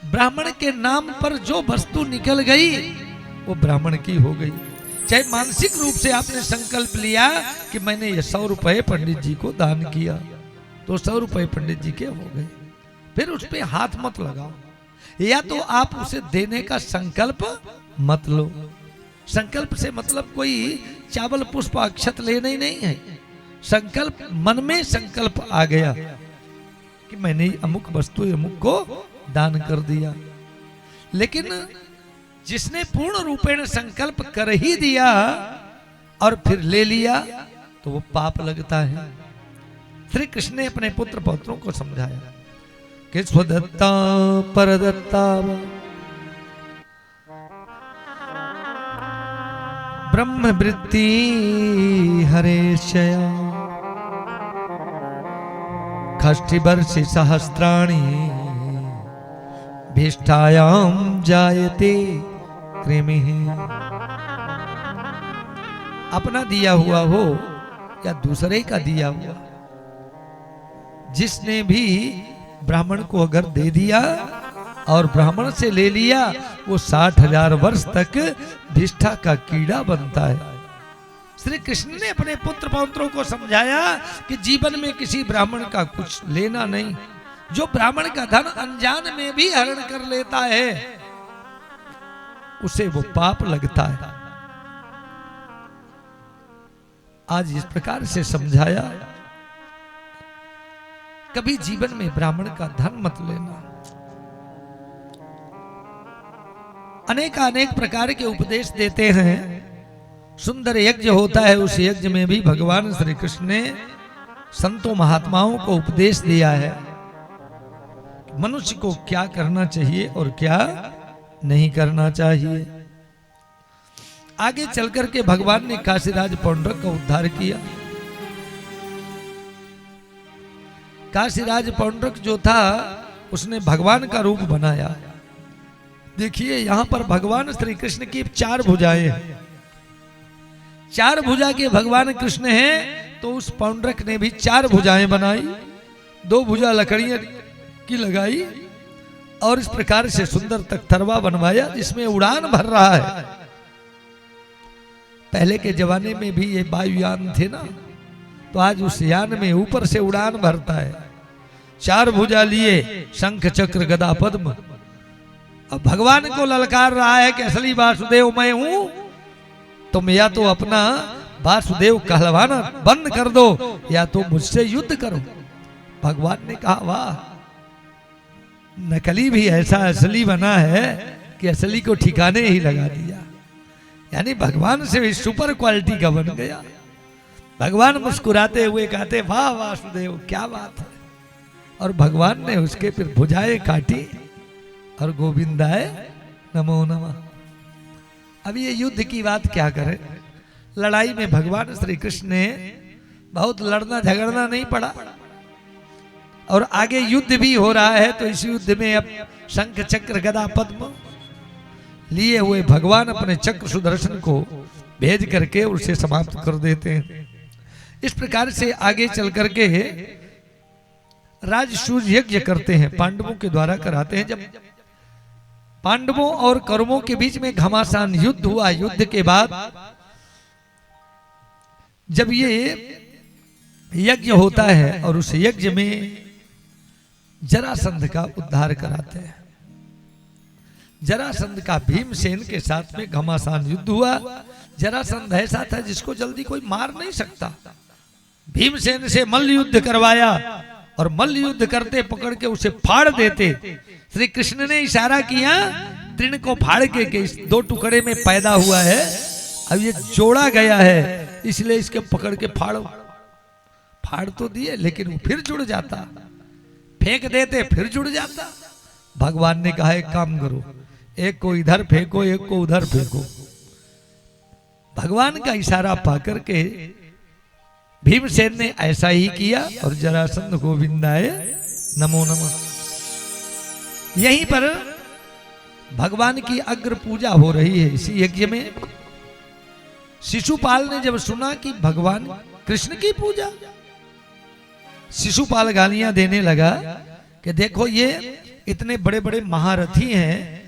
ब्राह्मण के नाम पर जो वस्तु निकल गई वो ब्राह्मण की हो गई। चाहे मानसिक रूप से आपने संकल्प लिया कि मैंने ये 100 रुपए पंडित जी को दान किया, तो 100 रुपए पंडित जी के हो गए, फिर उस पे हाथ मत लगाओ। या तो आप उसे देने का संकल्प मत लो। संकल्प से मतलब कोई चावल पुष्प अक्षत लेना ही नहीं है। संकल्प, मन में संकल्प आ गया कि मैंने अमुक वस्तु अमुक को दान कर दिया, लेकिन जिसने पूर्ण रूपेण संकल्प कर ही दिया और फिर ले लिया तो वो पाप लगता है। श्री कृष्ण ने अपने पुत्र पौत्रों को समझाया कि स्वदत्ता परदत्ता ब्रह्मवृत्ति हरेशया खष्टिवर्षि सहस्राणि भीष्टायाम जायते कृमिः। अपना दिया हुआ हो या दूसरे का दिया हुआ, जिसने भी ब्राह्मण को अगर दे दिया और ब्राह्मण से ले लिया, वो 60,000 वर्ष तक भिष्ठा का कीड़ा बनता है। श्री कृष्ण ने अपने पुत्र पौत्रों को समझाया कि जीवन में किसी ब्राह्मण का कुछ लेना नहीं। जो ब्राह्मण का धन अनजान में भी हरण कर लेता है उसे वो पाप लगता है। आज इस प्रकार से समझाया, कभी जीवन में ब्राह्मण का धन मत लेना। अनेक प्रकार के उपदेश देते हैं। सुंदर यज्ञ होता है, उस यज्ञ में भी भगवान श्री कृष्ण ने संतों महात्माओं को उपदेश दिया है मनुष्य को क्या करना चाहिए और क्या नहीं करना चाहिए। आगे चलकर के भगवान ने काशीराज पौंड्रक का उद्धार किया। काशीराज पौंड्रक जो था उसने भगवान का रूप बनाया। देखिए यहां पर भगवान श्री कृष्ण की 4 भुजाएं हैं। 4 भुजा के भगवान कृष्ण हैं, तो उस पौंड्रक ने भी 4 भुजाएं बनाई, 2 भुजा लकड़ियां की लगाई और इस प्रकार से सुंदर तख्तरवा बनवाया जिसमें उड़ान भर रहा है। पहले के जमाने में भी ये वायुयान थे ना, तो आज उस यान में ऊपर से उड़ान भरता है। 4 भुजा लिए, शंख चक्र गदा पद्म। अब भगवान को ललकार रहा है कि असली वासुदेव मैं हूं, तुम या तो अपना वासुदेव कहलवाना बंद कर दो या तो मुझसे युद्ध करो। भगवान ने कहा वाह, नकली भी ऐसा असली बना है कि असली को ठिकाने ही लगा दिया। यानी भगवान से भी सुपर क्वालिटी का बन गया। भगवान मुस्कुराते हुए कहते वाह वासुदेव क्या बात है। और भगवान ने उसके फिर भुजाएं काटी और गोविंदाय नमो नमः। अब ये युद्ध की बात क्या करें, लड़ाई में भगवान श्री कृष्ण ने बहुत लड़ना झगड़ना नहीं पड़ा और आगे युद्ध भी हो रहा है। तो इस युद्ध में अब शंख चक्र गदा पद्म लिए हुए भगवान अपने चक्र सुदर्शन को भेज करके उसे समाप्त कर देते हैं। इस प्रकार से आगे चल करके राजसूय यज्ञ करते हैं, पांडवों के द्वारा कराते हैं। जब पांडवों और कौरवों के बीच में घमासान युद्ध हुआ, युद्ध के बाद जब ये यज्ञ होता है और उस यज्ञ में जरासंध का उद्धार कराते हैं। जरासंध का भीमसेन के साथ में घमासान युद्ध हुआ। जरासंध ऐसा था जिसको जल्दी कोई मार नहीं सकता। भीमसेन से मल्ल युद्ध करवाया और मल्ल युद्ध करते पकड़ के उसे फाड़ देते। श्री कृष्ण ने इशारा किया तृण को फाड़ के इस दो टुकड़े में पैदा हुआ है, अब ये जोड़ा गया है, इसलिए इसके पकड़ के फाड़ो। फाड़ तो दिए लेकिन वो फिर जुड़ जाता, फेंक देते फिर जुड़ जाता। भगवान ने कहा एक काम करो, एक को इधर फेंको एक को उधर फेंको। भगवान का इशारा पाकर के भीमसेन ने ऐसा ही किया और जरासंध गोविंदाय नमो नमः। यहीं पर भगवान की अग्र पूजा हो रही है। इसी यज्ञ में शिशुपाल ने जब सुना कि भगवान कृष्ण की पूजा, शिशुपाल गालियां देने लगा कि देखो ये इतने बड़े बड़े महारथी हैं,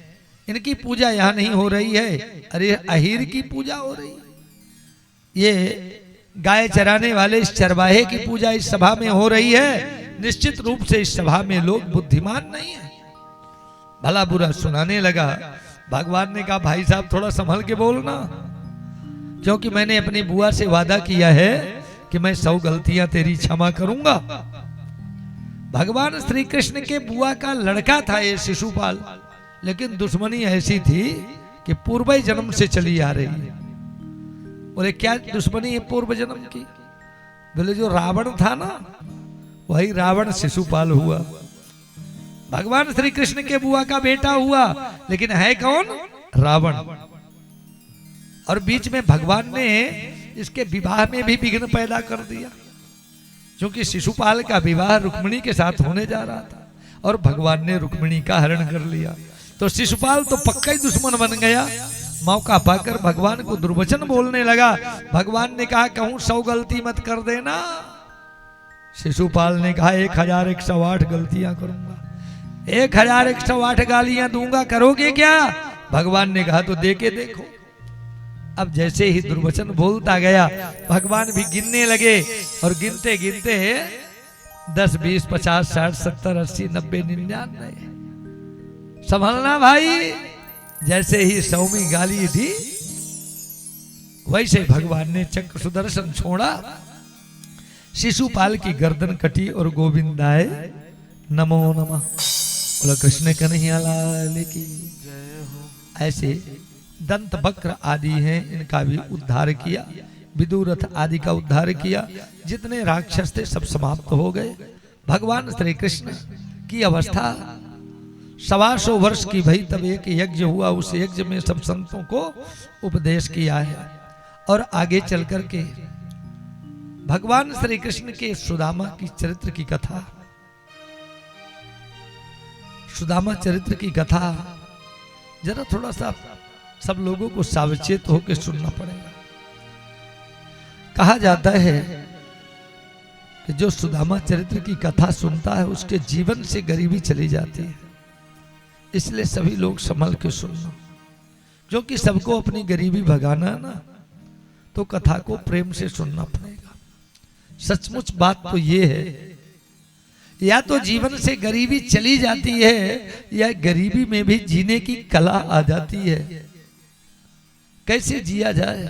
इनकी पूजा यहां नहीं हो रही है, अरे अहीर की पूजा हो रही है। ये गाय चराने वाले इस चरवाहे की पूजा इस सभा में हो रही है। निश्चित रूप से इस सभा में लोग बुद्धिमान नहीं है। भला बुरा सुनाने लगा। भगवान ने कहा भाई साहब थोड़ा संभल के बोलना, क्योंकि मैंने अपनी बुआ से वादा किया है कि मैं 100 गलतियां तेरी क्षमा करूंगा। भगवान श्री कृष्ण के बुआ का लड़का था ये शिशुपाल, लेकिन दुश्मनी ऐसी थी कि पूर्व जन्म से चली आ रही है। बोले क्या दुश्मनी है पूर्व जन्म की? बोले जो रावण था ना, वही रावण शिशुपाल हुआ। भगवान श्री कृष्ण के बुआ का बेटा हुआ, लेकिन है कौन? रावण। और बीच में भगवान ने इसके विवाह में भी विघ्न पैदा कर दिया, क्योंकि शिशुपाल का विवाह रुक्मिणी के साथ होने जा रहा था और भगवान ने रुक्मिणी का हरण कर लिया। तो शिशुपाल तो पक्का ही दुश्मन बन गया। मौका पाकर भगवान को दुर्वचन बोलने लगा। भगवान ने कहा कहूं 100 गलती मत कर देना। शिशुपाल ने कहा 1108 गलतियां करूंगा, 1108 गालियां दूंगा, करोगे क्या? भगवान ने कहा तो दे के देखो। अब जैसे ही दुर्वचन बोलता गया भगवान भी गिनने लगे और गिनते गिनते 10 20 50 60 70 80 90 99। संभलना भाई। जैसे ही 100वीं गाली दी वैसे भगवान ने चक्र सुदर्शन छोड़ा, शिशुपाल की गर्दन कटी और गोविंदाय नमो नमः। बोला कृष्ण कन्हैया लाल की जय हो। ऐसे दंत वक्र आदि हैं, इनका भी उद्धार किया। विदुरथ आदि का उद्धार किया। जितने राक्षस थे सब समाप्त हो गए। भगवान श्री कृष्ण की अवस्था 125 वर्ष की भई तब एक यज्ञ हुआ। उस यज्ञ में सब संतों को उपदेश किया है। और आगे चल कर के भगवान श्री कृष्ण के सुदामा की चरित्र की कथा, सुदामा चरित्र की कथा जरा थोड़ा सा सब लोगों को सावचेत होकर सुनना पड़ेगा। कहा जाता है कि जो सुदामा चरित्र की कथा सुनता है उसके जीवन से गरीबी चली जाती है। इसलिए सभी लोग संभल के सुनना, क्योंकि सबको अपनी गरीबी भगाना है ना, तो कथा को प्रेम से सुनना पड़ेगा। सचमुच बात तो ये है, या तो जीवन से गरीबी चली जाती है या गरीबी में भी जीने की कला आ जाती है। कैसे जिया जाए?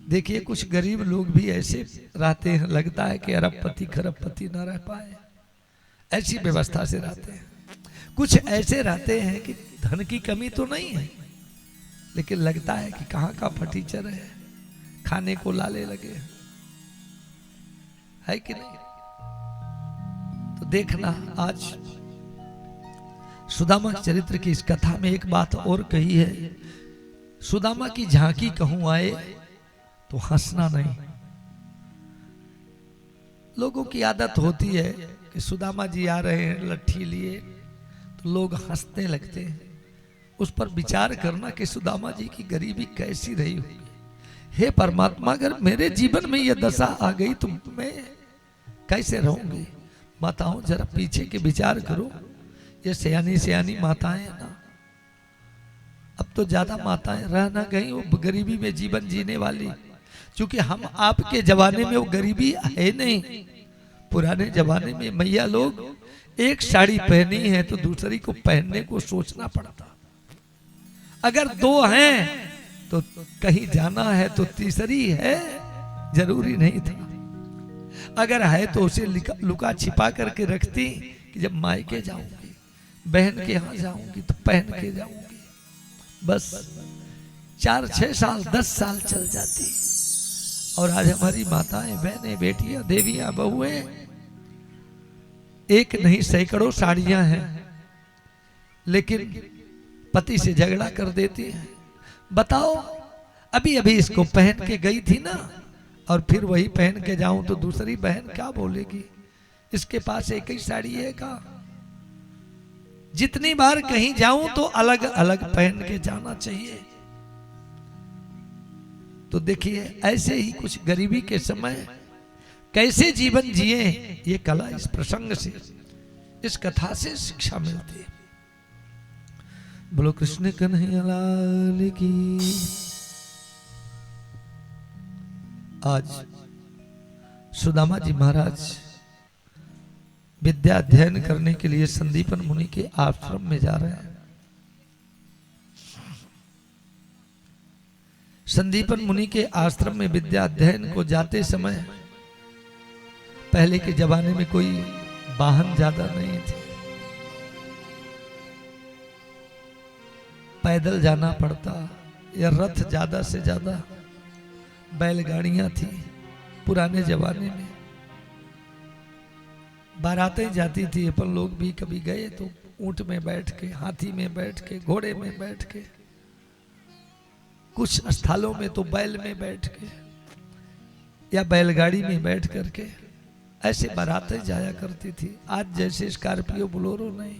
देखिए कुछ गरीब लोग भी ऐसे रहते हैं, लगता है कि अरबपति खरबपति ना रह पाए, ऐसी व्यवस्था से रहते हैं। कुछ ऐसे रहते हैं कि धन की कमी तो नहीं है, लेकिन लगता है कि कहाँ का फटीचर है, खाने को लाले लगे, है कि नहीं? तो देखना, आज सुदामा चरित्र की इस कथा में एक बात और कही है। सुदामा की झांकी कहूं आए तो हंसना नहीं। लोगों की आदत होती है कि सुदामा जी आ रहे हैं लट्ठी लिए तो लोग हंसने लगते हैं। उस पर विचार करना कि सुदामा जी की गरीबी कैसी रही होगी। हे परमात्मा, अगर मेरे जीवन में यह दशा आ गई तो मैं कैसे रहूंगी? माताओं जरा पीछे के विचार करो। ये सयानी सयानी माताएं ना, अब तो ज्यादा माताएं रह ना गई वो गरीबी में जीवन जीने वाली, क्योंकि हम आपके जमाने में वो गरीबी है नहीं। पुराने जमाने में मैया लोग एक साड़ी पहनी है तो दूसरी को पहनने को सोचना पड़ता। अगर दो हैं तो कहीं जाना है तो तीसरी है जरूरी नहीं था। अगर है तो उसे लुका छिपा करके रखती कि जब मायके जाऊंगी, बहन के यहाँ जाऊंगी तो पहन के जाऊंगी। बस 4-6 साल 10 साल चल जाती। और आज हमारी माताएं, बहनें, बेटियां, देवियां, बहुएं एक नहीं सैकड़ों साड़ियां हैं, लेकिन पति से झगड़ा कर देती हैं। बताओ, अभी अभी इसको पहन के गई थी ना, और फिर वही पहन के जाऊं तो दूसरी बहन क्या बोलेगी? इसके पास एक ही साड़ी है का? जितनी बार कहीं जाऊं तो अलग अलग पहन के जाना चाहिए। तो देखिए, ऐसे ही कुछ गरीबी के समय कैसे जीवन जिए, ये कला इस प्रसंग से, इस कथा से शिक्षा मिलती है। बोलो कृष्ण कन्हैया लाल की। आज सुदामा जी महाराज विद्या अध्ययन करने के लिए संदीपन मुनि के आश्रम में जा रहे हैं। संदीपन मुनि के आश्रम में विद्या अध्ययन को जाते समय, पहले के जमाने में कोई वाहन ज्यादा नहीं थे, पैदल जाना पड़ता, या रथ ज्यादा से ज्यादा, बैलगाड़ियां थी पुराने जमाने में। बारातें जाती थी, अपन लोग भी कभी गए तो ऊंट में बैठ के, हाथी में बैठ के, घोड़े में बैठ के, कुछ स्थलों में तो बैल में बैठ के या बैलगाड़ी में बैठ करके ऐसे बारातें जाया करती थी। आज जैसे स्कॉर्पियो बोलेरो नहीं,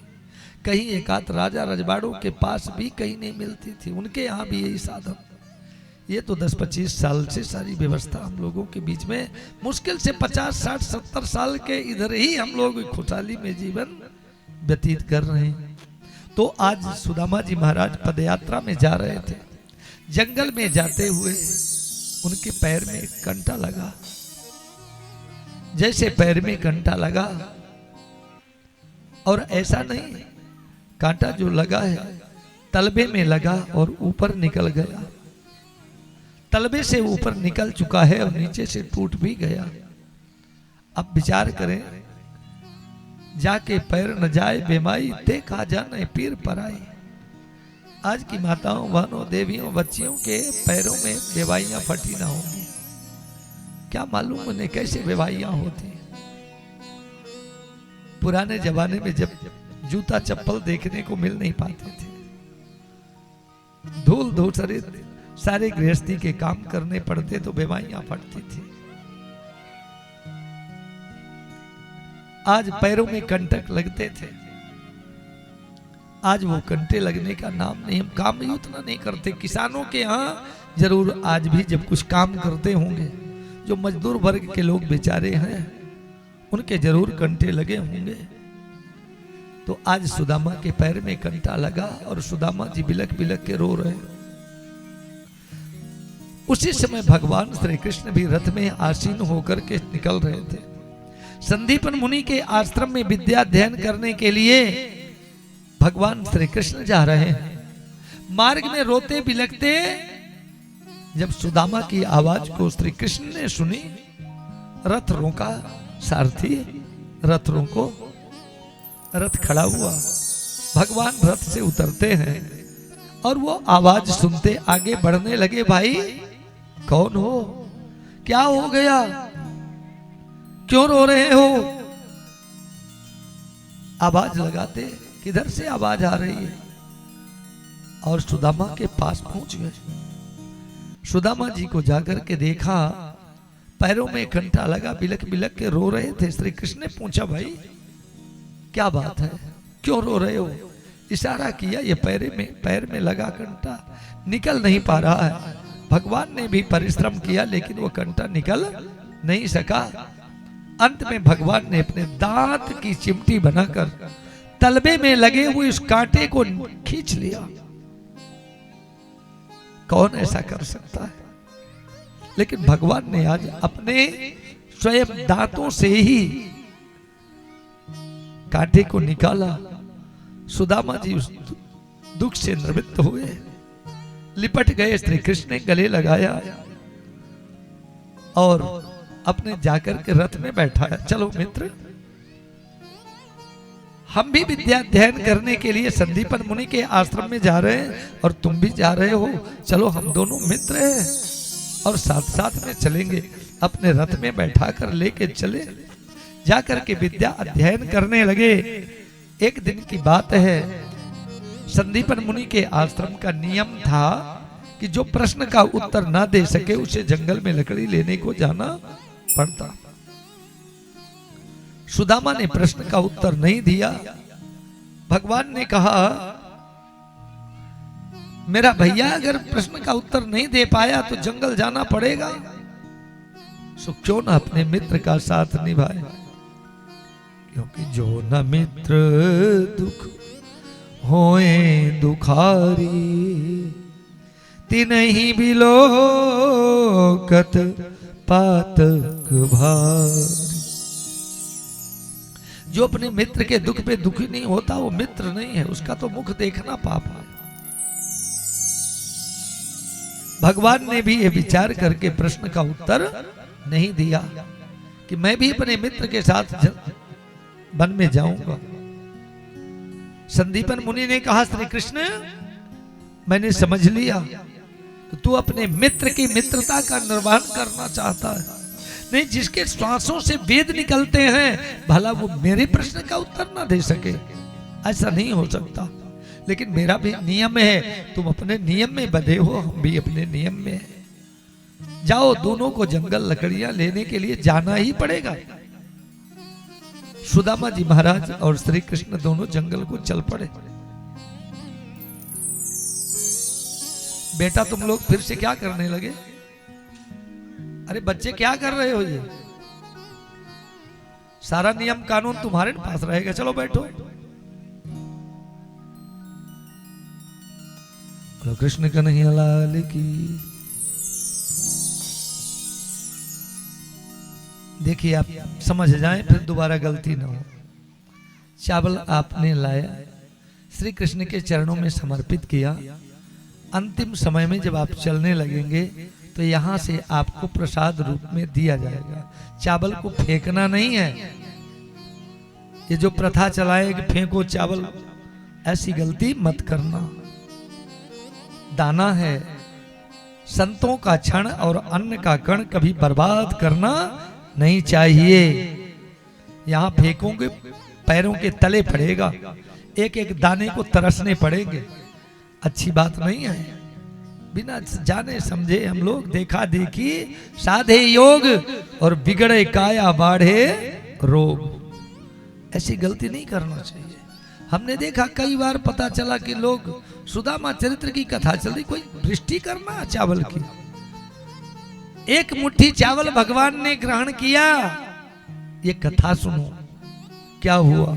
कहीं एक आध राजा रजवाड़ों के पास भी कहीं नहीं मिलती थी, उनके यहाँ भी यही साधन। ये तो 10-25 साल से सारी व्यवस्था हम लोगों के बीच में, मुश्किल से 50, 60, 70 साल के इधर ही हम लोग खुशहाली में जीवन व्यतीत कर रहे हैं। तो आज सुदामा जी महाराज पदयात्रा में जा रहे थे। जंगल में जाते हुए उनके पैर में एक कंटा लगा। जैसे पैर में कंटा लगा, और ऐसा नहीं, कांटा जो लगा है तलबे में लगा और ऊपर निकल गया। तलबे से ऊपर निकल चुका है और नीचे से टूट भी गया। अब विचार करें, जाके पैर न जाए बेमाई, देखा जाने पीर पराई। आज की माताओं, बहनों, देवियों, बच्चियों के पैरों में बेवाइयां फटी ना होंगी, क्या मालूम उन्हें कैसे बेवाइयां होती। पुराने जमाने में जब जूता चप्पल देखने को मिल नहीं पाते थे, धूल धूसरे सारे गृहस्थी के काम करने पड़ते तो बेवाइयां फटती थी। आज पैरों में कंटक लगते थे, आज वो कंटे लगने का नाम नहीं। हम काम भी उतना नहीं करते। किसानों के यहाँ जरूर आज भी जब कुछ काम करते होंगे, जो मजदूर वर्ग के लोग बेचारे हैं, उनके जरूर कंटे लगे होंगे। तो आज सुदामा के पैर में कंटा लगा और सुदामा जी बिलक बिलक के रो रहे। उसी समय भगवान श्री कृष्ण भी रथ में आसीन होकर के निकल रहे थे। संदीपन मुनि के आश्रम में विद्या अध्ययन करने के लिए भगवान श्री कृष्ण जा रहे हैं। मार्ग में रोते बिलखते जब सुदामा की आवाज को श्री कृष्ण ने सुनी, रथ रोका, सारथी रथ रोको, रथ खड़ा हुआ। भगवान रथ से उतरते हैं और वो आवाज सुनते आगे बढ़ने लगे। भाई कौन हो, क्या हो गया, क्यों रो रहे हो? आवाज लगाते, किधर से आवाज आ रही है? और सुदामा के पास पहुंच गए। सुदामा जी को जाकर के देखा, पैरों में कंटा लगा, बिलक बिलक के रो रहे थे। श्री कृष्ण ने पूछा, भाई क्या बात है, क्यों रो रहे हो? इशारा किया, ये पैर में लगा कंटा निकल नहीं पा रहा है। भगवान ने भी परिश्रम किया लेकिन वो कंटा निकल नहीं सका। अंत में भगवान ने अपने दांत की चिमटी बनाकर तलबे में लगे हुए इस कांटे को खींच लिया। कौन ऐसा कर सकता है? लेकिन भगवान ने आज अपने स्वयं दांतों से ही कांटे को निकाला। सुदामा जी उस दुख से निवृत्त हुए, लिपट गए। श्री कृष्ण ने गले लगाया और अपने जाकर के रथ में बैठाया। चलो मित्र, हम भी विद्या अध्ययन करने के लिए संदीपन मुनि के आश्रम में जा रहे हैं और तुम भी जा रहे हो। चलो हम दोनों मित्र हैं और साथ साथ में चलेंगे। अपने रथ में बैठा कर लेके चले, जाकर के विद्या अध्ययन करने लगे। एक दिन की बात है, संदीपन मुनि के आश्रम का नियम था कि जो प्रश्न का उत्तर ना दे सके उसे जंगल में लकड़ी लेने को जाना पड़ता। सुदामा ने प्रश्न का उत्तर नहीं दिया। भगवान ने कहा, मेरा भैया अगर प्रश्न का उत्तर नहीं दे पाया तो जंगल जाना पड़ेगा, सो क्यों ना अपने मित्र का साथ निभाए। क्योंकि जो न मित्र दुख होए दुखारी, तिनहि बिलोकत पातक भारी। जो अपने मित्र के दुख पे दुखी नहीं होता वो मित्र नहीं है, उसका तो मुख देखना पाप है। भगवान ने भी ये विचार करके प्रश्न का उत्तर नहीं दिया कि मैं भी अपने मित्र के साथ वन में जाऊंगा। संदीपन मुनि ने कहा, श्री कृष्ण मैंने समझ लिया तो तू अपने मित्र की मित्रता का निर्वहन करना चाहता है। नहीं, जिसके श्वासों से वेद निकलते हैं भला वो मेरे प्रश्न का उत्तर ना दे सके, ऐसा नहीं हो सकता। लेकिन मेरा भी नियम है, तुम अपने नियम में बंधे हो, हम भी अपने नियम में हैं। जाओ, दोनों को जंगल लकड़ियां लेने के लिए जाना ही पड़ेगा। सुदामा जी महाराज और श्री कृष्ण दोनों जंगल को चल पड़े। बेटा तुम लोग फिर से क्या करने लगे? अरे बच्चे क्या कर रहे हो? ये सारा नियम कानून तुम्हारे पास रहेगा, चलो बैठो। बोलो कृष्ण कन्हैया लाल की। देखिए आप समझ जाएं, फिर दोबारा गलती ना हो। चावल आपने लाया, श्री कृष्ण के चरणों में समर्पित किया। अंतिम समय में जब आप चलने लगेंगे तो यहाँ से आपको प्रसाद रूप में दिया जाएगा। चावल को फेंकना नहीं है। ये जो प्रथा चलाए कि फेंको चावल, ऐसी गलती मत करना। दाना है, संतों का क्षण और अन्न का कण कभी बर्बाद करना नहीं चाहिए। यहाँ फेंकोगे पैरों के तले पड़ेगा, एक एक दाने को तरसने पड़ेंगे, अच्छी बात नहीं है। बिना जाने समझे हम लोग देखा देखी साधे योग और बिगड़े काया बाढ़े रोग, ऐसी गलती नहीं करना चाहिए। हमने देखा कई बार पता चला कि लोग सुदामा चरित्र की कथा चल रही, कोई वृष्टि करना चावल की। एक मुट्ठी चावल भगवान ने ग्रहण किया। ये कथा सुनो क्या हुआ।